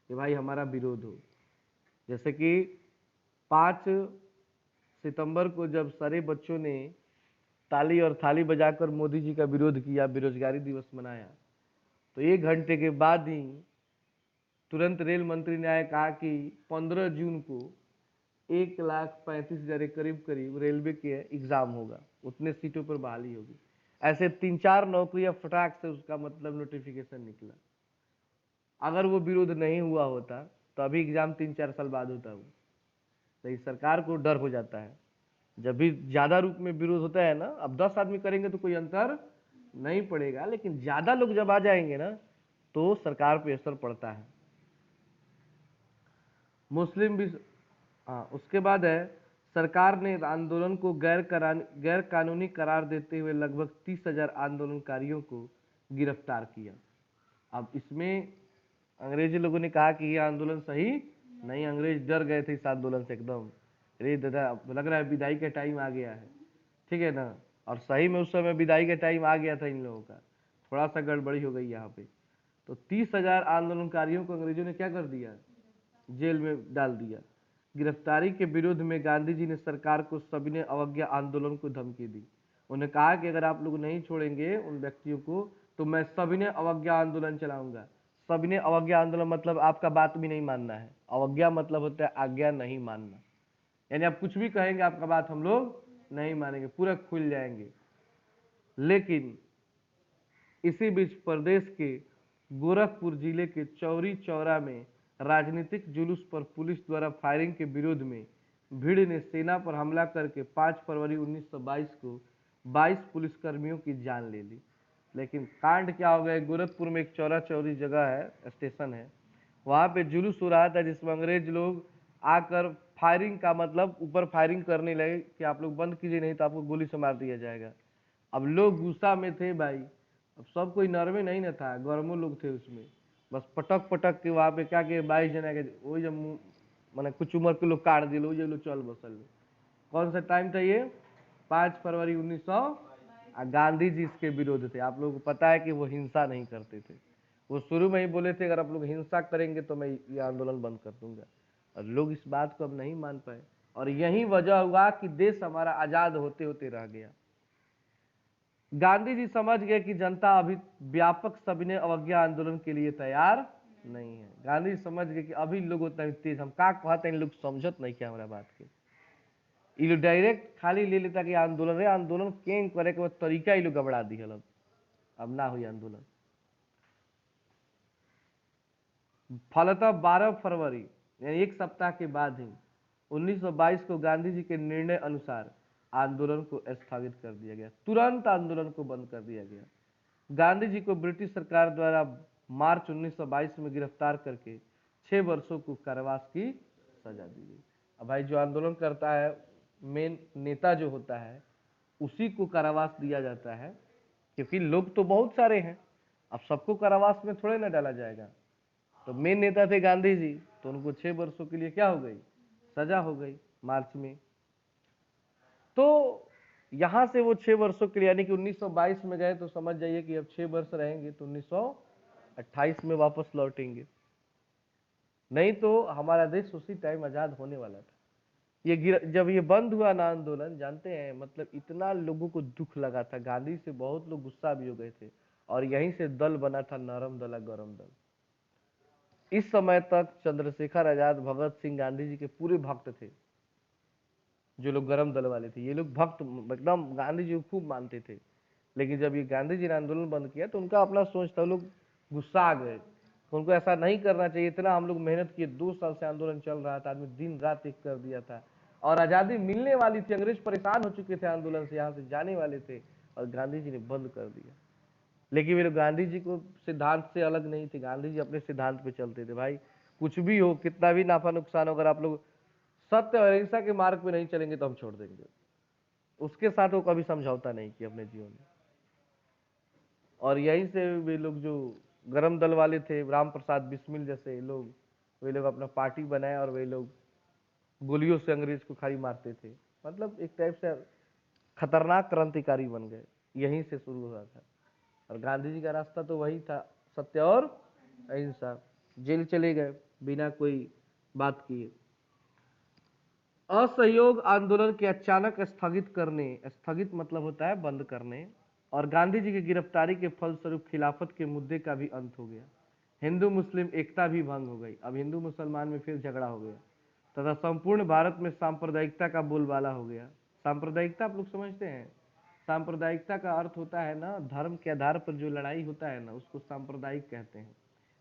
Speaker 1: कि भाई हमारा विरोध हो। जैसे कि 5 सितंबर को जब सारे बच्चों ने ताली और थाली बजाकर मोदी जी का विरोध किया, बेरोजगारी दिवस मनाया, तो 1 घंटे के बाद ही तुरंत रेल मंत्री ने आया कहा कि 15 जून को 1,35,000 करीब करीब रेलवे के एग्जाम होगा, उतने सीटों पर बहाली होगी। ऐसे 3-4 नौकरियां फटाक से उसका मतलब नोटिफिकेशन निकला। अगर वो विरोध नहीं हुआ होता तो अभी एग्जाम 3-4 साल बाद होता। वो तो इस सरकार को डर हो जाता है जब भी ज्यादा रूप में विरोध होता है ना। अब 10 आदमी करेंगे तो कोई अंतर नहीं पड़ेगा, लेकिन ज्यादा लोग जब आ जाएंगे ना तो सरकार पे असर पड़ता है। मुस्लिम भी, हाँ, उसके बाद है सरकार ने आंदोलन को गैर कानूनी करार देते हुए लगभग 30,000 आंदोलनकारियों को गिरफ्तार किया। अब इसमें अंग्रेजी लोगों ने कहा कि यह आंदोलन सही नहीं, अंग्रेज डर गए थे इस आंदोलन से एकदम, अरे दादा लग रहा है विदाई का टाइम आ गया है, ठीक है ना। और सही में उस समय विदाई का टाइम आ गया था इन लोगों का, थोड़ा सा गड़बड़ी हो गई यहाँ पे। तो 30,000 आंदोलनकारियों को अंग्रेजों ने क्या कर दिया? जेल में डाल दिया। गिरफ्तारी के विरोध में गांधी जी ने सरकार को सविनय अवज्ञा आंदोलन को धमकी दी। उन्हें कहा कि अगर आप लोग नहीं छोड़ेंगे उन व्यक्तियों को तो मैं सविनय अवज्ञा आंदोलन चलाऊंगा। सविनय अवज्ञा आंदोलन मतलब आपका बात भी नहीं मानना है, अवज्ञा मतलब होता है आज्ञा नहीं मानना, यानी आप कुछ भी कहेंगे आपका बात हम लोग नहीं मानेंगे, पूरा खुल जाएंगे। लेकिन इसी बीच प्रदेश के गोरखपुर जिले के चौरी चौरा में राजनीतिक जुलूस पर पुलिस द्वारा फायरिंग के विरोध में भीड़ ने सेना पर हमला करके 5 फरवरी 1922 को 22 पुलिसकर्मियों की जान ले ली। लेकिन कांड क्या हो गया? गोरखपुर में एक चौरा चौरी जगह है, स्टेशन है, वहां पे जुलूस हो रहा था जिसमें अंग्रेज लोग आकर फायरिंग का मतलब ऊपर फायरिंग करने लगे कि आप लोग बंद कीजिए नहीं तो आपको गोली से मार दिया जाएगा। अब लोग गुस्सा में थे भाई, अब सब कोई नरमे नहीं ना था, गर्मो लोग थे उसमें, बस पटक पटक के वहां पे क्या के 22 जना के वही जब मैंने कुछ उम्र के लोग काट दिए, वही लोग चल बसल। कौन सा टाइम था ये? 5 फरवरी 1900। गांधी जी इसके विरोध थे। आप लोगों को पता है कि वो हिंसा नहीं करते थे, वो शुरू में ही बोले थे अगर आप लोग हिंसा करेंगे तो मैं ये आंदोलन बंद कर दूंगा। और लोग इस बात को अब नहीं मान पाए, और यही वजह हुआ कि देश हमारा आजाद होते होते रह गया। गांधी जी समझ गए कि जनता अभी व्यापक सविनय अवज्ञा आंदोलन के लिए तैयार नहीं है। गांधी जी समझ गए कि अभी लोग उतना तेज, हम का कहते हैं लोग समझत नहीं क्या हमारा बात के, ये लोग डायरेक्ट खाली ले लेता कि आंदोलन है, आंदोलन के करे के तरीका ये लोग गबड़ा दी। अब ना हुई आंदोलन। फलतः 12 फरवरी यानी एक सप्ताह के बाद ही 1922 को गांधी जी के निर्णय अनुसार आंदोलन को स्थगित कर दिया गया, तुरंत आंदोलन को बंद कर दिया गया। गांधी जी को ब्रिटिश सरकार द्वारा मार्च 1922 में गिरफ्तार करके 6 वर्षों को कारावास की सजा दी गई। अब भाई जो आंदोलन करता है, मेन नेता जो होता है, उसी को कारावास दिया जाता है, क्योंकि लोग तो बहुत सारे हैं, अब सबको कारावास में थोड़े ना डाला जाएगा। तो मेन नेता थे गांधी जी, तो उनको 6 वर्षों के लिए क्या हो गई? सजा हो गई मार्च में। तो यहां से वो 6 वर्षों के लिए यानी कि 1922 में गए तो समझ जाइए कि अब 6 वर्ष रहेंगे तो 1928 में वापस लौटेंगे। नहीं तो हमारा देश उसी टाइम आजाद होने वाला था। जब ये बंद हुआ ना आंदोलन, जानते हैं मतलब इतना लोगों को दुख लगा था, गांधी से बहुत लोग गुस्सा भी हो गए थे, और यहीं से दल बना था नरम दल गरम दल। इस समय तक चंद्रशेखर आजाद भगत सिंह गांधी जी के पूरे भक्त थे। जो लोग गरम दल वाले थे, ये लोग भक्त एकदम गांधी जी को खूब मानते थे। लेकिन जब ये गांधी जी ने आंदोलन बंद किया तो उनका अपना सोच था, लोग गुस्सा आ गए, तो उनको ऐसा नहीं करना चाहिए। इतना हम लोग मेहनत किए, 2 साल से आंदोलन चल रहा था, आदमी दिन रात एक कर दिया था, और आज़ादी मिलने वाली थी, अंग्रेज परेशान हो चुके थे आंदोलन से, यहाँ से जाने वाले थे, और गांधी जी ने बंद कर दिया। लेकिन वे लोग गांधी जी को सिद्धांत से अलग नहीं थे, गांधी जी अपने सिद्धांत पे चलते थे। भाई कुछ भी हो, कितना भी नाफा नुकसान हो, अगर आप लोग सत्य और अहिंसा के मार्ग पे नहीं चलेंगे तो हम छोड़ देंगे। उसके साथ वो कभी समझौता नहीं किया अपने जीवन में। और यहीं से वे लोग जो गरम दल वाले थे, राम प्रसाद बिस्मिल जैसे लोग, वे लोग अपना पार्टी बनाए और वे लोग गोलियों से अंग्रेज को खाली मारते थे। मतलब एक टाइप से खतरनाक क्रांतिकारी बन गए। यहीं से शुरू हुआ था। और गांधी जी का रास्ता तो वही था, सत्य और अहिंसा। जेल चले गए बिना कोई बात किए। असहयोग आंदोलन के अचानक स्थगित करने, स्थगित मतलब होता है बंद करने, और गांधी जी की गिरफ्तारी के फलस्वरूप खिलाफत के मुद्दे का भी अंत हो गया। हिंदू मुस्लिम एकता भी भंग हो गई। अब हिंदू मुसलमान में फिर झगड़ा हो गया, तथा संपूर्ण भारत में सांप्रदायिकता का बोलबाला हो गया। सांप्रदायिकता आप लोग समझते हैं? सांप्रदायिकता का अर्थ होता है ना, धर्म के आधार पर जो लड़ाई होता है ना, उसको सांप्रदायिक कहते हैं।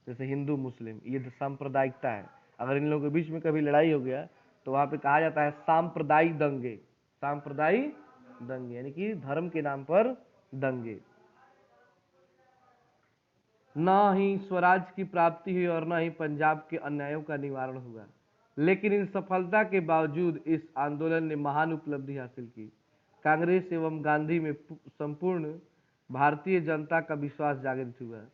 Speaker 1: जैसे हिंदू मुस्लिम, ये सांप्रदायिकता है। अगर इन लोगों के बीच में कभी लड़ाई हो गया तो वहां पे कहा जाता है सांप्रदायिक दंगे। सांप्रदायिक दंगे यानी कि धर्म के नाम पर दंगे। न ही स्वराज की प्राप्ति हुई और न ही पंजाब के अन्यायों का निवारण हुआ। लेकिन इन सफलता के बावजूद इस आंदोलन ने महान उपलब्धि हासिल की। कांग्रेस एवं गांधी में संपूर्ण भारतीय जनता का विश्वास जागृत हुआ।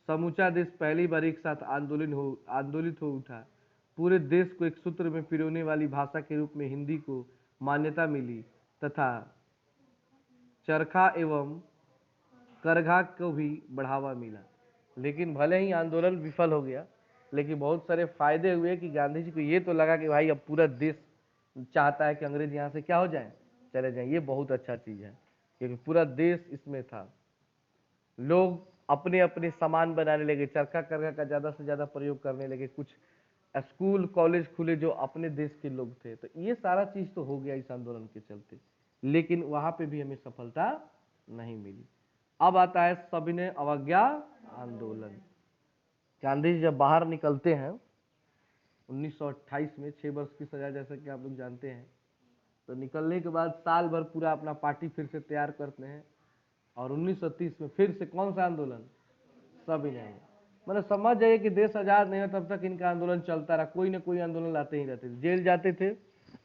Speaker 1: समूचा देश पहली बार एक साथ आंदोलित हो उठा। पूरे देश को एक सूत्र में पिरोने वाली भाषा के रूप में हिंदी को मान्यता मिली, तथा चरखा एवं करघा को भी बढ़ावा मिला। लेकिन भले ही आंदोलन विफल हो गया, लेकिन बहुत सारे फायदे हुए कि गांधी जी को ये तो लगा कि भाई अब पूरा देश चाहता है कि अंग्रेज यहाँ से क्या हो जाए, चले जाएं। ये बहुत अच्छा चीज है, क्योंकि पूरा देश इसमें था। लोग अपने अपने सामान बनाने लगे, चरखा करघा का ज्यादा से ज्यादा प्रयोग करने लगे। कुछ स्कूल कॉलेज खुले जो अपने देश के लोग थे। तो ये सारा चीज तो हो गया इस आंदोलन के चलते, लेकिन वहां पे भी हमें सफलता नहीं मिली। अब आता है सविनय अवज्ञा आंदोलन। गांधी जी जब बाहर निकलते हैं 1928 में, 6 वर्ष की सजा जैसा कि आप लोग जानते हैं, तो निकलने के बाद साल भर पूरा अपना पार्टी फिर से तैयार करते हैं। और 1930 में फिर से कौन सा आंदोलन? सविनय। मतलब समझ जाइए कि देश आजाद नहीं हुआ तब तक इनका आंदोलन चलता रहा। कोई ना कोई आंदोलन लाते ही रहते थे। जेल जाते थे,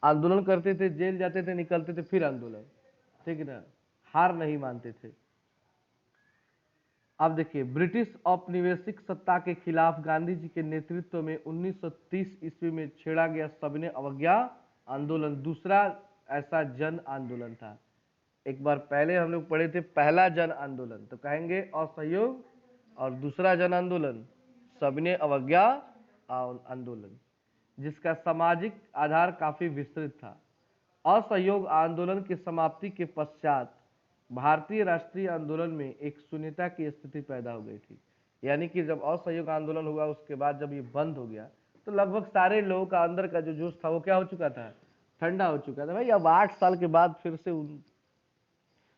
Speaker 1: आंदोलन करते थे, जेल जाते थे, निकलते थे, फिर आंदोलन। ठीक है ना, हार नहीं मानते थे। अब देखिए, ब्रिटिश औपनिवेशिक सत्ता के खिलाफ गांधी जी के नेतृत्व में 1930 ईस्वी में छेड़ा गया सविनय अवज्ञा आंदोलन दूसरा ऐसा जन आंदोलन था। एक बार पहले हम लोग पढ़े थे पहला जन आंदोलन, तो कहेंगे असहयोग, और दूसरा जन आंदोलन सविनय अवज्ञा आंदोलन, जिसका सामाजिक आधार काफी विस्तृत था। असहयोग आंदोलन की समाप्ति के पश्चात भारतीय राष्ट्रीय आंदोलन में एक शून्यता की स्थिति पैदा हो गई थी। यानी कि जब असहयोग आंदोलन हुआ, उसके बाद जब ये बंद हो गया, तो लगभग सारे लोगों का अंदर का जो जोश था वो क्या हो चुका था? ठंडा हो चुका था। भाई अब 8 साल के बाद फिर से उन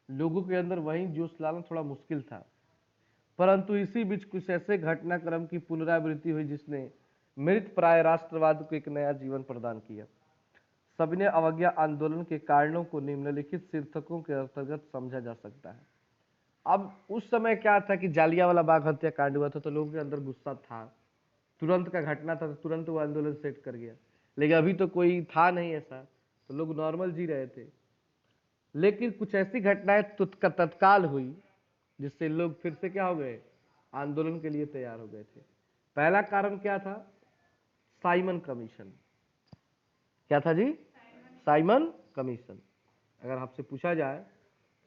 Speaker 1: लोगों के अंदर वही जोश लाना थोड़ा मुश्किल था। परंतु इसी बीच कुछ ऐसे घटनाक्रम की पुनरावृत्ति हुई जिसने मृत प्राय राष्ट्रवाद को एक नया जीवन प्रदान किया। सविनय अवज्ञा आंदोलन के कारणों को निम्नलिखित शीर्षकों के अंतर्गत समझा जा सकता है। अब उस समय क्या था कि जालियांवाला बाग हत्याकांड हुआ था, तो लोगों के अंदर गुस्सा था, तुरंत का घटना था, तो तुरंत वो आंदोलन सेट कर गया। लेकिन अभी तो कोई था नहीं ऐसा, तो लोग नॉर्मल जी रहे थे। लेकिन कुछ ऐसी घटनाएं तत्काल हुई जिससे लोग फिर से क्या हो गए? आंदोलन के लिए तैयार हो गए थे। पहला कारण क्या था? Simon commission. क्या था जी? Simon commission. अगर आपसे पूछा जाए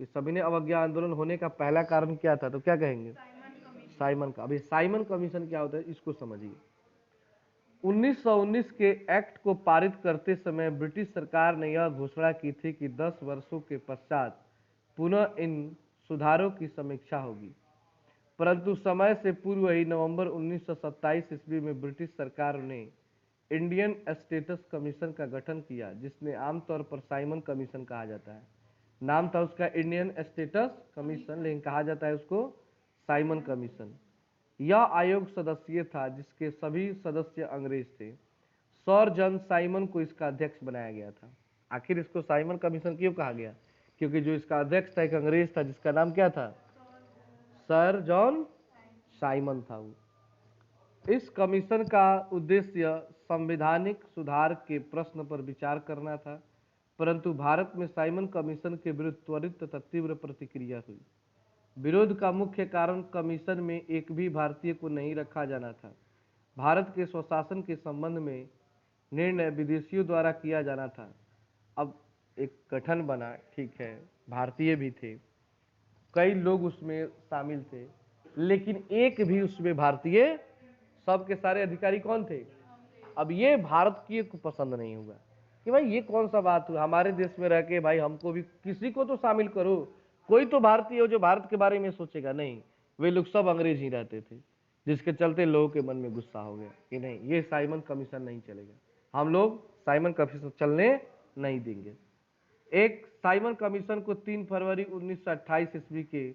Speaker 1: कि सविनय अवज्ञा आंदोलन होने का पहला कारण क्या था, तो क्या कहेंगे? साइमन का। अभी साइमन कमीशन क्या होता है इसको समझिए। 1919 के एक्ट को पारित करते समय ब्रिटिश सरकार ने यह घोषणा की थी कि 10 वर्षों के पश्चात पुनः इन सुधारों की समीक्षा होगी। परंतु समय से पूर्व ही नवंबर 1927 ईस्वी में ब्रिटिश सरकार ने इंडियन स्टेटस कमीशन का गठन किया, जिसने आमतौर पर साइमन कमीशन कहा जाता है। नाम था उसका इंडियन स्टेटस कमीशन, लेकिन कहा जाता है उसको साइमन कमीशन। यह आयोग सदस्यीय था जिसके सभी सदस्य अंग्रेज थे। सर जॉन साइमन को इसका अध्यक्ष बनाया गया था। आखिर इसको साइमन कमीशन क्यों कहा गया? क्योंकि जो इसका अध्यक्ष था एक अंग्रेज था जिसका नाम क्या था? सर जॉन साइमन था वो। इस कमीशन का उद्देश्य संवैधानिक सुधार के प्रश्न पर विचार करना था, परंतु भारत में साइमन कमीशन के विरुद्ध त्वरित तथा तीव्र प्रतिक्रिया हुई। विरोध का मुख्य कारण कमीशन में एक भी भारतीय को नहीं रखा जाना था। भारत के स्वशासन के संबंध में निर्णय विदेशियों द्वारा किया जाना था। अब एक गठन बना, ठीक है, भारतीय भी थे, कई लोग उसमें शामिल थे, लेकिन एक भी उसमें भारतीय, सबके सारे अधिकारी कौन थे? अब ये भारतीय को पसंद नहीं हुआ कि भाई ये कौन सा बात हुआ, हमारे देश में रह के भाई हमको भी किसी को तो शामिल करो, कोई तो भारतीय हो जो भारत के बारे में सोचेगा। नहीं, वे लोग सब अंग्रेज ही रहते थे, जिसके चलते लोगों के मन में गुस्सा हो गया कि नहीं, ये साइमन कमीशन नहीं चलेगा, हम लोग साइमन कमीशन चलने नहीं देंगे। एक साइमन कमीशन को 3 फरवरी 1928 ईस्वी के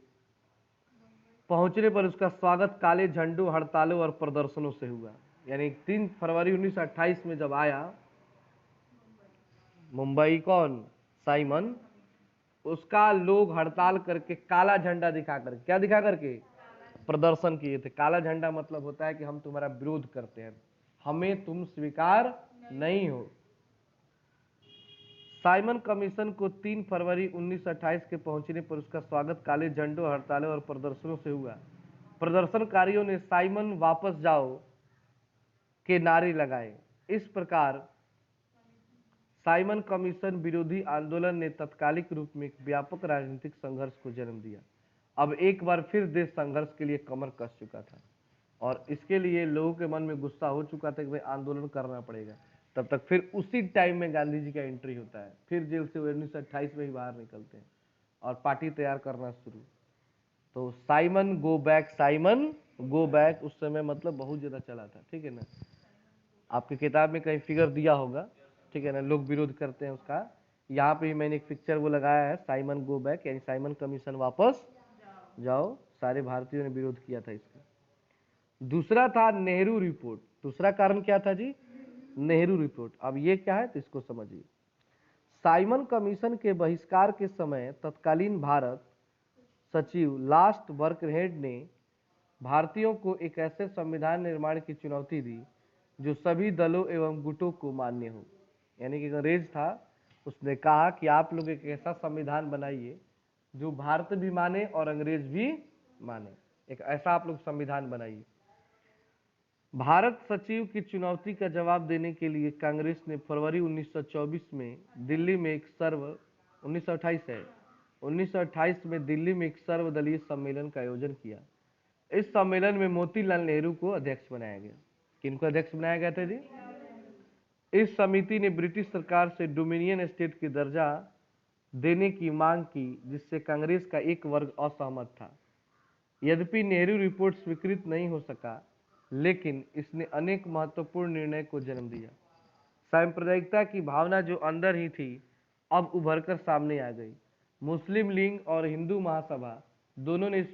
Speaker 1: पहुंचने पर उसका स्वागत काले झंडों, हड़तालों और प्रदर्शनों से हुआ। यानी 3 फरवरी 1928 में जब आया मुंबई, कौन? साइमन, उसका लोग हड़ताल करके, काला झंडा दिखा करके, क्या दिखा करके? प्रदर्शन किए थे। काला झंडा मतलब होता है कि हम तुम्हारा विरोध करते हैं, हमें तुम स्वीकार नहीं हो। साइमन कमीशन को 3 फरवरी 1928 के पहुंचने पर उसका स्वागत काले झंडों, हड़तालों और प्रदर्शनों से हुआ। प्रदर्शनकारियों ने साइमन वापस जाओ के नारे लगाए। इस प्रकार साइमन कमीशन विरोधी आंदोलन ने तत्कालिक रूप में एक व्यापक राजनीतिक संघर्ष को जन्म दिया। अब एक बार फिर देश संघर्ष के लिए कमर कस चुका था और इसके लिए लोगों के मन में गुस्सा हो चुका था कि भाई आंदोलन करना पड़ेगा। तब तक फिर उसी टाइम में गांधी जी का एंट्री होता है, फिर जेल से 1928 में ही बाहर निकलते हैं और पार्टी तैयार करना शुरू। तो Simon go back, Simon go back उस समय मतलब बहुत ज्यादा चला था, ठीक है ना। आपकी किताब में कहीं फिगर दिया होगा, ठीक है ना, लोग विरोध करते हैं उसका। यहाँ पे मैंने एक पिक्चर वो लगाया है, साइमन गो बैक, यानी साइमन कमीशन वापस जाओ। सारे भारतीयों ने विरोध किया था इसका। दूसरा था नेहरू रिपोर्ट। दूसरा कारण क्या था जी? नेहरू रिपोर्ट। अब ये क्या है तो इसको समझिए। साइमन कमीशन के बहिष्कार के समय तत्कालीन भारत सचिव लास्ट बर्कहेड ने भारतीयों को एक ऐसे संविधान निर्माण की चुनौती दी जो सभी दलों एवं गुटों को मान्य हो। यानी कि अंग्रेज था, उसने कहा कि आप लोग एक ऐसा संविधान बनाइए जो भारत भी माने और अंग्रेज भी माने, एक ऐसा आप लोग संविधान बनाइए। भारत सचिव की चुनौती का जवाब देने के लिए कांग्रेस ने फरवरी 1924 में दिल्ली में एक 1928 है, 1928 में दिल्ली में एक सर्वदलीय सम्मेलन का आयोजन किया। इस सम्मेलन में मोतीलाल नेहरू को अध्यक्ष बनाया गया। किनको अध्यक्ष बनाया गया था जी? इस समिति ने ब्रिटिश सरकार से डोमिनियन स्टेट की दर्जा देने की मांग की, जिससे कांग्रेस का एक वर्ग असहमत था। यद्यपि नेहरू रिपोर्ट स्वीकृत नहीं हो सका, लेकिन इसने अनेक महत्वपूर्ण निर्णय को जन्म दिया। सांप्रदायिकता की भावना जो अंदर ही थी अब उभरकर सामने आ गई। मुस्लिम लीग और हिंदू महासभा दोनों ने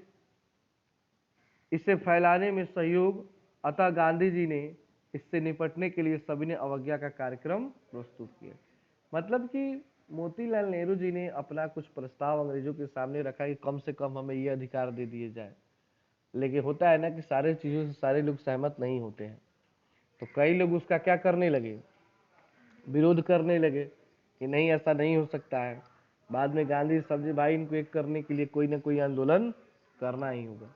Speaker 1: इसे फैलाने में सहयोग, अतः गांधी जी ने इससे निपटने के लिए सविनय अवज्ञा का कार्यक्रम प्रस्तुत किया। मतलब कि मोतीलाल नेहरू जी ने अपना कुछ प्रस्ताव अंग्रेजों के सामने रखा कि कम से कम हमें ये अधिकार दे दिए जाए, लेकिन होता है ना कि सारे चीजों से सारे लोग सहमत नहीं होते हैं, तो कई लोग उसका क्या करने लगे? विरोध करने लगे कि नहीं, ऐसा नहीं हो सकता है। बाद में गांधी समझे भाई इनको एक करने के लिए कोई ना कोई आंदोलन करना ही होगा।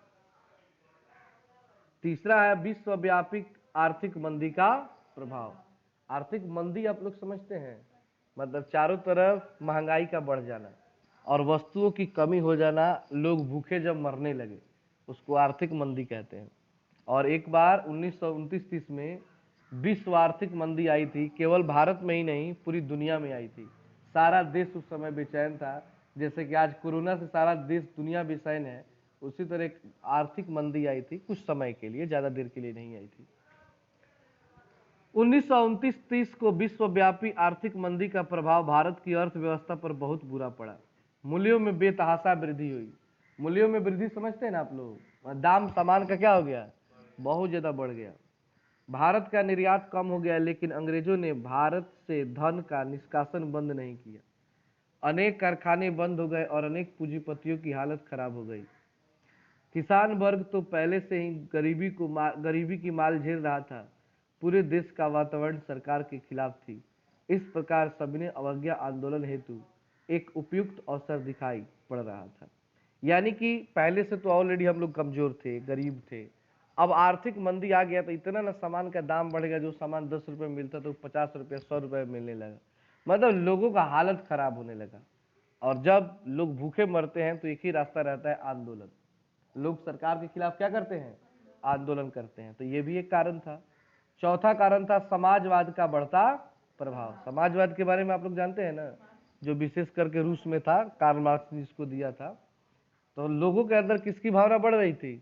Speaker 1: तीसरा है विश्वव्यापी आर्थिक मंदी का प्रभाव। आर्थिक मंदी आप लोग समझते हैं, मतलब चारों तरफ महंगाई का बढ़ जाना और वस्तुओं की कमी हो जाना, लोग भूखे जब मरने लगे, उसको आर्थिक मंदी कहते हैं। और एक बार 1929-30 में विश्व आर्थिक मंदी आई थी, केवल भारत में ही नहीं पूरी दुनिया में आई थी। सारा देश उस समय बेचैन था, जैसे कि आज कोरोना से सारा देश दुनिया बेचैन है, उसी तरह एक आर्थिक मंदी आई थी, कुछ समय के लिए, ज्यादा देर के लिए नहीं आई थी। 1929-30 को विश्वव्यापी आर्थिक मंदी का प्रभाव भारत की अर्थव्यवस्था पर बहुत बुरा पड़ा। मूल्यों में बेतहाशा वृद्धि हुई। मूल्यों में वृद्धि समझते हैं ना आप लोग, दाम सामान का क्या हो गया, बहुत ज्यादा बढ़ गया। भारत का निर्यात कम हो गया, लेकिन अंग्रेजों ने भारत से धन का निष्कासन बंद नहीं किया। अनेक कारखाने बंद हो गए और अनेक पूंजीपतियों की हालत खराब हो गई। किसान वर्ग तो पहले से ही गरीबी की मार झेल रहा था। पूरे देश का वातावरण सरकार के खिलाफ थी। इस प्रकार सबने अवज्ञा आंदोलन हेतु एक उपयुक्त अवसर दिखाई पड़ रहा था। यानी कि पहले से तो ऑलरेडी हम लोग कमजोर थे, गरीब थे। अब आर्थिक मंदी आ गया तो इतना ना सामान का दाम बढ़ गया, जो सामान 10 रुपए मिलता तो 50 रुपए 100 रुपए मिलने लगा। मतलब लोगों का हालत खराब होने लगा। और जब लोग भूखे मरते हैं तो एक ही रास्ता रहता है, आंदोलन। लोग सरकार के खिलाफ क्या करते हैं, आंदोलन करते हैं। तो ये भी एक कारण था। चौथा कारण था समाजवाद का बढ़ता प्रभाव। समाजवाद के बारे में आप लोग जानते हैं ना, जो विशेष करके रूस में था, कार्ल मार्क्स ने इसको दिया था। तो लोगों के अंदर किसकी भावना बढ़ रही थी,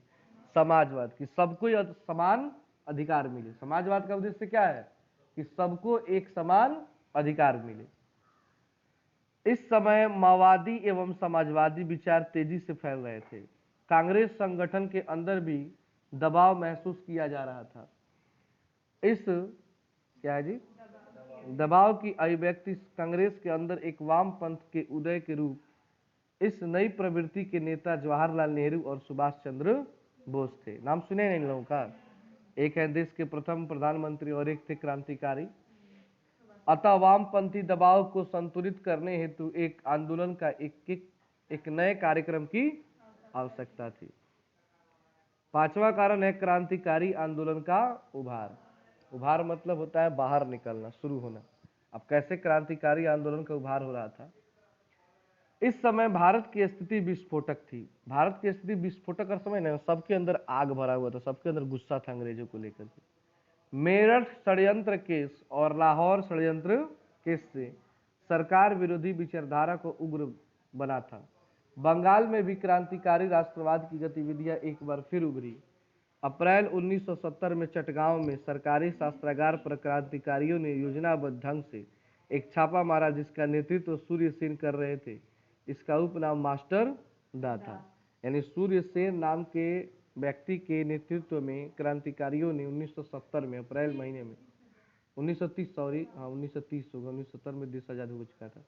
Speaker 1: समाजवाद की, सबको समान अधिकार मिले। समाजवाद का उद्देश्य क्या है कि सबको एक समान अधिकार मिले। इस समय माओवादी एवं समाजवादी विचार तेजी से फैल रहे थे। कांग्रेस संगठन के अंदर भी दबाव महसूस किया जा रहा था। इस क्या है जी, दबाव की अभिव्यक्ति कांग्रेस के अंदर एक वाम पंथ के उदय के रूप इस नई प्रवृत्ति के नेता जवाहरलाल नेहरू और सुभाष चंद्र बोस थे। नाम सुने हैं इन लोगों का? एक है देश के प्रथम प्रधानमंत्री और एक थे क्रांतिकारी। अतः वामपंथी दबाव को संतुलित करने हेतु एक आंदोलन का एक नए कार्यक्रम की आवश्यकता थी। पांचवा कारण है क्रांतिकारी आंदोलन का उभार। उभार मतलब होता है बाहर निकलना, शुरू होना। अब कैसे क्रांतिकारी आंदोलन का उभार हो रहा था? इस समय भारत की स्थिति विस्फोटक थी। भारत की स्थिति विस्फोटक का समय ना, सबके अंदर आग भरा हुआ था, सबके अंदर गुस्सा था अंग्रेजों को लेकर के। मेरठ षड्यंत्र केस और लाहौर षड्यंत्र केस से सरकार विरोधी विचारधारा को उग्र बना था। बंगाल में भी क्रांतिकारी राष्ट्रवाद की गतिविधियां एक बार फिर उभरी। अप्रैल 1970 में चटगांव में सरकारी शस्त्रागार पर क्रांतिकारियों ने योजनाबद्ध ढंग से एक छापा मारा, जिसका नेतृत्व सूर्य सेन कर रहे थे। इसका उपनाम मास्टर दा था। यानी सूर्य सेन नाम के व्यक्ति के नेतृत्व में क्रांतिकारियों ने 1970 में अप्रैल महीने में 1930 सॉरी हाँ 1930 होगा, 1970 में देश आजाद हो चुका था।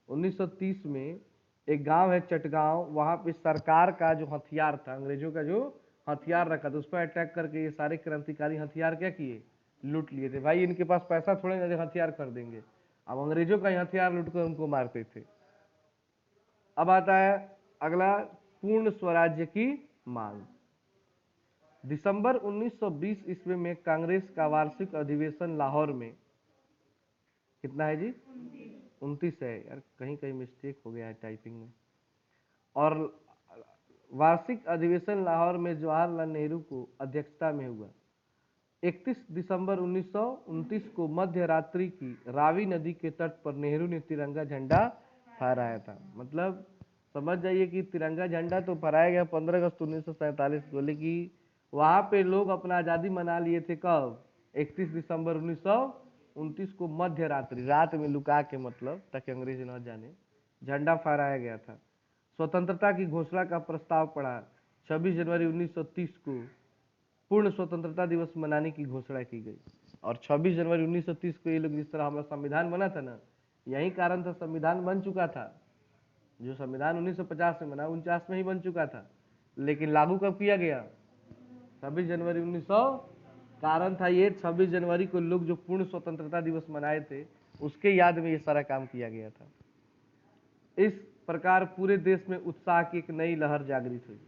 Speaker 1: 1930 में एक गांव है चटगांव, वहां पे सरकार का जो हथियार था, अंग्रेजों का जो हथियार रखा था, उस पर अटैक करके ये सारे क्रांतिकारी हथियार क्या किए, लूट लिए थे। भाई इनके पास पैसा थोड़े ना हथियार खरीदेंगे, अब अंग्रेजों का ही हथियार लूट कर उनको मारते थे। अब आता है अगला, पूर्ण स्वराज्य की मांग। दिसंबर 1920 ईस्वी में कांग्रेस का वार्षिक अधिवेशन लाहौर में, कितना है जी, 29 है यार, कहीं कहीं मिस्टेक हो गया है टाइपिंग में। और वार्षिक अधिवेशन लाहौर में जवाहरलाल नेहरू को अध्यक्षता में हुआ। 31 दिसंबर 1929 को मध्य रात्रि की रावी नदी के तट पर नेहरू ने तिरंगा झंडा फहराया था। मतलब समझ जाइए कि तिरंगा झंडा तो फहराया गया 15 अगस्त 1947 को, लेकिन वहां पे लोग अपना आजादी मना लिए थे कब, 31 दिसंबर 1929 को मध्य रात्रि, रात में लुका के, मतलब ताकि अंग्रेज न जाने, झंडा फहराया गया था। स्वतंत्रता की घोषणा का प्रस्ताव पड़ा। 26 जनवरी 1930 को पूर्ण स्वतंत्रता दिवस मनाने की घोषणा की गई। और 26 जनवरी 1930 को ये लोग, जिस तरह हमारा संविधान बना था ना, यही कारण था संविधान बन चुका था। जो संविधान 1950 में बना 49 में ही बन चुका था, लेकिन लागू कब किया गया, 26 जनवरी 1900। कारण था ये 26 जनवरी को लोग जो पूर्ण स्वतंत्रता दिवस मनाए थे, उसके याद में ये सारा काम किया गया था। इस प्रकार पूरे देश में उत्साह की एक नई लहर जागृत हुई।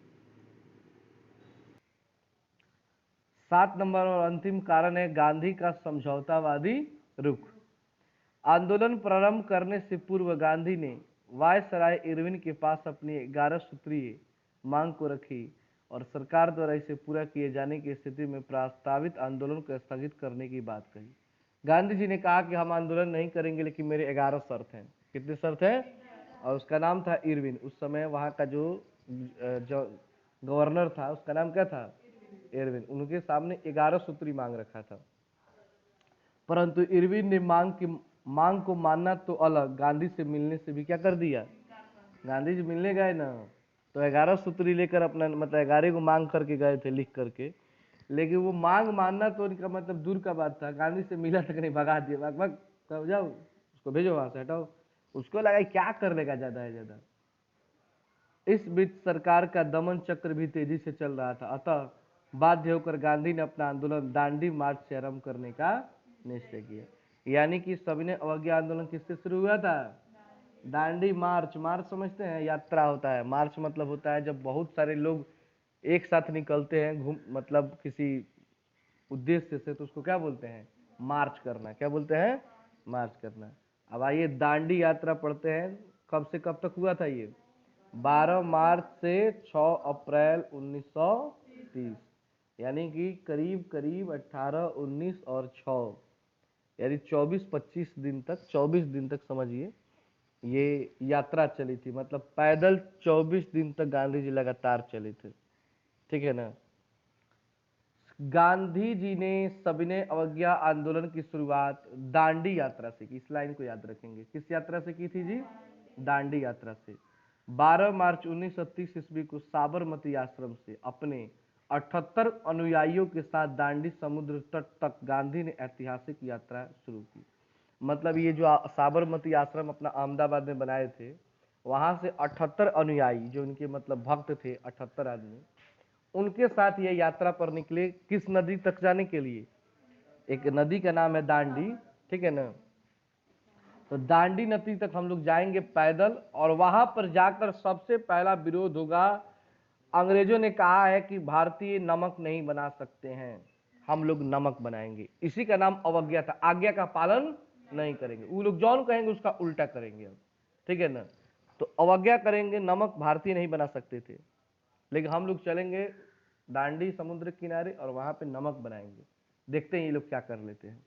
Speaker 1: 7 नंबर और अंतिम कारण है गांधी का समझौतावादी रुख। आंदोलन प्रारंभ करने से पूर्व गांधी ने वायसराय इरविन के पास अपनी 11 सूत्रीय मांग को रखी और सरकार द्वारा इसे पूरा किए जाने की स्थिति में प्रस्तावित आंदोलन को स्थगित करने की बात कही। गांधी जी ने कहा कि हम आंदोलन नहीं करेंगे, लेकिन मेरे 11 शर्त हैं। कितने शर्त हैं? और उसका नाम था इरविन। उस समय वहां का जो गवर्नर था, उसका नाम क्या था, इरविन। उनके सामने 11 सूत्री मांग रखा था। परंतु इरविन ने मांग को मानना तो अलग, गांधी से मिलने से भी क्या कर दिया, गांधी जी मिलने गए ना तो 11 सूत्री लेकर अपना मतलब 11 को मांग करके गए थे लिख करके, लेकिन वो मांग मानना तो उनका मतलब दूर का बात था, गांधी से मिला तक नहीं, भगा दिया, भाग भाग कब जाओ उसको भेजो वहां से, हटाओ। उसको लगा क्या कर लेगा ज्यादा है ज्यादा। इस बीच सरकार का दमन चक्र भी तेजी से चल रहा था, अतः बाध्य होकर गांधी ने अपना आंदोलन दांडी मार्च से आरंभ करने का निश्चय किया। यानी कि सविनय अवज्ञा आंदोलन किससे शुरू हुआ था, दांडी मार्च। मार्च समझते हैं, यात्रा होता है, मार्च मतलब होता है जब बहुत सारे लोग एक साथ निकलते हैं घूम मतलब किसी उद्देश्य से, तो उसको क्या बोलते हैं, मार्च करना। क्या बोलते हैं, मार्च करना। अब आइए दांडी यात्रा पढ़ते हैं, कब से कब तक हुआ था ये, 12 मार्च से 6 अप्रैल 1930, यानी कि करीब करीब 18, 19 और 6 यानी 24-25 दिन तक, 24 दिन तक समझिए ये यात्रा चली थी। मतलब पैदल 24 दिन तक गांधी जी लगातार चले थे, ठीक है ना। गांधी जी ने सविनय अवज्ञा आंदोलन की शुरुआत दांडी यात्रा से की, इस लाइन को याद रखेंगे, किस यात्रा से की थी जी, दांडी यात्रा से। 12 मार्च 1930 ईस्वी को साबरमती आश्रम से अपने 78 अनुयायियों के साथ दांडी समुद्र तट तक गांधी ने ऐतिहासिक यात्रा शुरू की। मतलब ये जो साबरमती आश्रम अपना अहमदाबाद में बनाए थे, वहां से 78 अनुयायी जो उनके मतलब भक्त थे, 78 आदमी, उनके साथ ये यात्रा पर निकले। किस नदी तक जाने के लिए, एक नदी का नाम है दांडी, ठीक है ना। तो दांडी नदी तक हम लोग जाएंगे पैदल, और वहां पर जाकर सबसे पहला विरोध होगा। अंग्रेजों ने कहा है कि भारतीय नमक नहीं बना सकते हैं, हम लोग नमक बनाएंगे। इसी का नाम अवज्ञा था, आज्ञा का पालन नहीं करेंगे, वो लोग जौन कहेंगे उसका उल्टा करेंगे अब, ठीक है ना। तो अवज्ञा करेंगे, नमक भारतीय नहीं बना सकते थे, लेकिन हम लोग चलेंगे दांडी समुद्र किनारे और वहां पे नमक बनाएंगे। देखते हैं ये लोग क्या कर लेते हैं।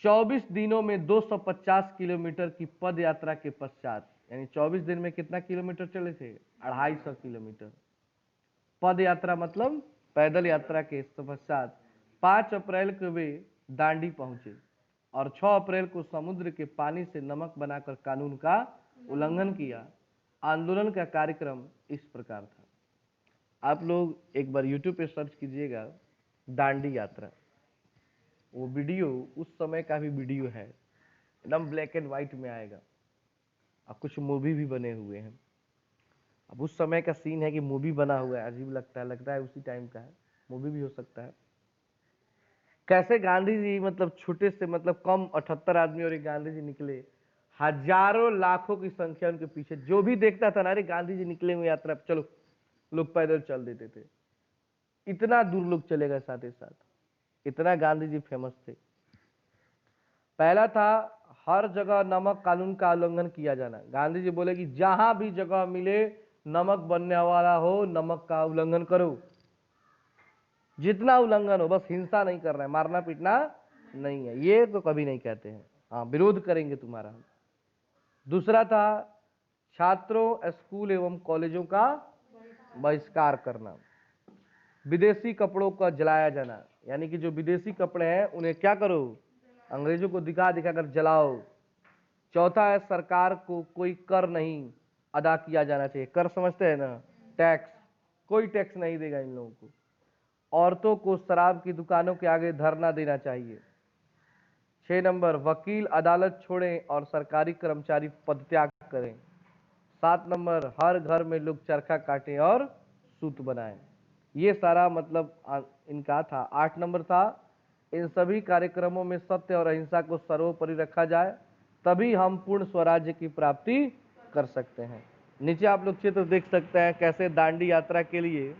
Speaker 1: 24 दिनों में 250 किलोमीटर की पद यात्रा के पश्चात, यानी 24 दिन में कितना किलोमीटर चले थे, 250 किलोमीटर पद यात्रा मतलब पैदल यात्रा के पश्चात 5 अप्रैल को वे दांडी पहुंचे और 6 अप्रैल को समुद्र के पानी से नमक बनाकर कानून का उल्लंघन किया। आंदोलन का कार्यक्रम इस प्रकार था, आप लोग एक बार YouTube पे सर्च कीजिएगा दांडी यात्रा, वो वीडियो उस समय का भी वीडियो है, एकदम ब्लैक एंड व्हाइट में आएगा। अब कुछ मूवी भी बने हुए हैं, अब उस समय का सीन है कि मूवी बना हुआ है, अजीब लगता है उसी टाइम का है, मूवी भी हो सकता है। कैसे गांधी जी मतलब छोटे से मतलब कम 78 आदमी और एक गांधी जी निकले, हजारों लाखों की संख्या उनके पीछे, जो भी देखता था ना, अरे गांधी जी निकले हुए यात्रा, चलो लोग पैदल चल देते थे। इतना दूर लोग चले गए साथ ही साथ, इतना गांधी जी फेमस थे। पहला था हर जगह नमक कानून का उल्लंघन किया जाना। गांधी जी बोले कि जहां भी जगह मिले नमक बनने वाला हो, नमक का उल्लंघन करो, जितना उल्लंघन हो, बस हिंसा नहीं करना है, मारना पीटना नहीं है, ये तो कभी नहीं कहते हैं, हाँ विरोध करेंगे तुम्हारा। दूसरा था छात्रों स्कूल एवं कॉलेजों का बहिष्कार करना। विदेशी कपड़ों का जलाया जाना, यानी कि जो विदेशी कपड़े हैं उन्हें क्या करो, अंग्रेजों को दिखा दिखा कर जलाओ। चौथा है सरकार को कोई कर नहीं अदा किया जाना चाहिए। कर समझते हैं ना, टैक्स, कोई टैक्स नहीं देगा इन लोगों को। औरतों को शराब की दुकानों के आगे धरना देना चाहिए। 6 नंबर वकील अदालत छोड़ें और सरकारी कर्मचारी पदत्याग करें। 7 नंबर हर घर में लोग चरखा काटें और सूत बनाएं। ये सारा मतलब इनका था। 8 नंबर था इन सभी कार्यक्रमों में सत्य और अहिंसा को सर्वोपरि रखा जाए, तभी हम पूर्ण स्वराज्य की प्राप्ति कर सकते हैं। नीचे आप लोग चित्र देख सकते हैं कैसे दांडी यात्रा के लिए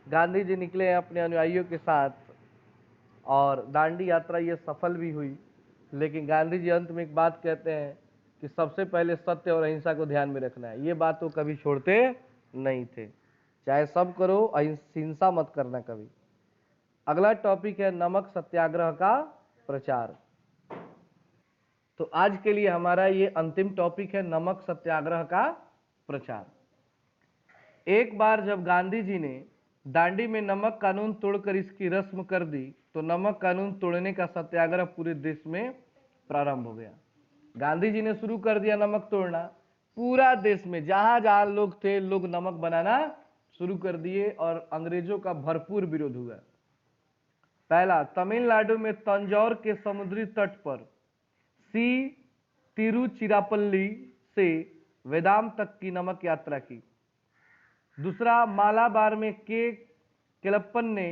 Speaker 1: गांधी जी निकले हैं अपने अनुयायियों के साथ, और दांडी यात्रा ये सफल भी हुई। लेकिन गांधी जी अंत में एक बात कहते हैं कि सबसे पहले सत्य और अहिंसा को ध्यान में रखना है, ये बात तो कभी छोड़ते नहीं थे, चाहे सब करो, हिंसा मत करना कभी। अगला टॉपिक है नमक सत्याग्रह का प्रचार। तो आज के लिए हमारा ये अंतिम टॉपिक है, नमक सत्याग्रह का प्रचार। एक बार जब गांधी जी ने दांडी में नमक कानून तोड़कर इसकी रस्म कर दी तो नमक कानून तोड़ने का सत्याग्रह पूरे देश में प्रारंभ हो गया। गांधी जी ने शुरू कर दिया नमक तोड़ना, पूरा देश में जहां जहां लोग थे लोग नमक बनाना शुरू कर दिए और अंग्रेजों का भरपूर विरोध हुआ। पहला, तमिलनाडु में तंजौर के समुद्री तट पर सी तिरुचिरापल्ली से वेदांत तक की नमक यात्रा की। दूसरा, मालाबार में के केलप्पन ने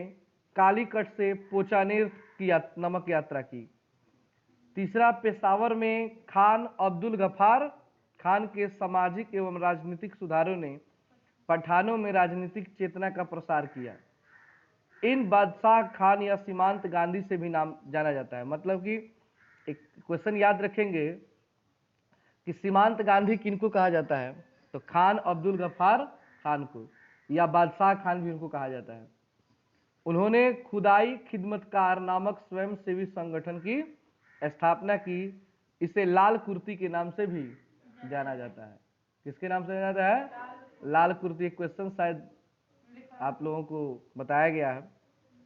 Speaker 1: कालीकट से पोचानेर की नमक यात्रा की। तीसरा, पेशावर में खान अब्दुल गफार खान के सामाजिक एवं राजनीतिक सुधारों ने पठानों में राजनीतिक चेतना का प्रसार किया। इन बादशाह खान या सीमांत गांधी से भी नाम जाना जाता है। मतलब कि एक क्वेश्चन याद रखेंगे कि सीमांत गांधी किनको कहा जाता है, तो खान अब्दुल गफार खान को, या बादशाह खान भी उनको कहा जाता है। उन्होंने खुदाई खिदमतकार नामक स्वयंसेवी संगठन की स्थापना की। इसे लाल कुर्ती के नाम से भी जाना जाता है। किसके नाम से जाना जाता है? लाल कुर्ती। एक क्वेश्चन शायद आप लोगों को बताया गया है,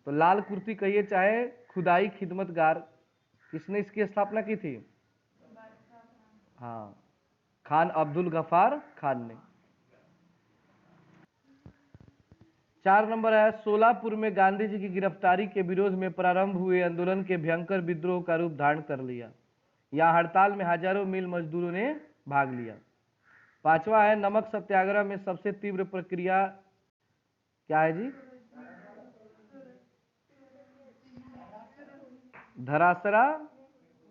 Speaker 1: तो लाल कुर्ती कहिए चाहे खुदाई खिदमतगार, किसने इसकी स्थापना की थी? हाँ, खान अब्दुल गफार खान ने। 4 नंबर है, सोलापुर में गांधी जी की गिरफ्तारी के विरोध में प्रारंभ हुए आंदोलन के भयंकर विद्रोह का रूप धारण कर लिया। यहाँ हड़ताल में हजारों मिल मजदूरों ने भाग लिया। 5वां है, नमक सत्याग्रह में सबसे तीव्र प्रक्रिया क्या है जी? धरासरा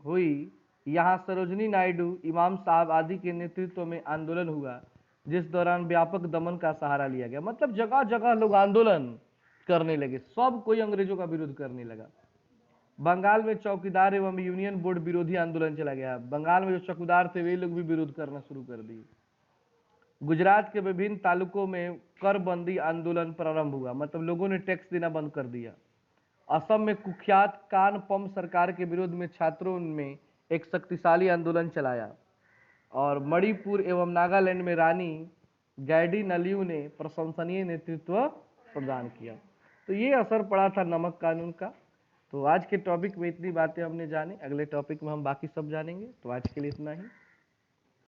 Speaker 1: हुई। यहाँ सरोजनी नायडू, इमाम साहब आदि के नेतृत्व में आंदोलन हुआ, जिस दौरान व्यापक दमन का सहारा लिया गया। मतलब जगह जगह लोग आंदोलन करने लगे, सब कोई अंग्रेजों का विरोध करने लगा। बंगाल में चौकीदार एवं यूनियन बोर्ड विरोधी आंदोलन चला गया। बंगाल में जो चौकीदार थे वे लोग भी विरोध करना शुरू कर दिए। गुजरात के विभिन्न तालुकों में कर बंदी आंदोलन प्रारंभ हुआ, मतलब लोगों ने टैक्स देना बंद कर दिया। असम में कुख्यात कान पम सरकार के विरोध में छात्रों में एक शक्तिशाली आंदोलन चलाया। और मणिपुर एवं नागालैंड में रानी गैडी नलियू ने प्रशंसनीय नेतृत्व प्रदान किया। तो ये असर पड़ा था नमक कानून का। तो आज के टॉपिक में इतनी बातें हमने जानी, अगले टॉपिक में हम बाकी सब जानेंगे। तो आज के लिए इतना ही।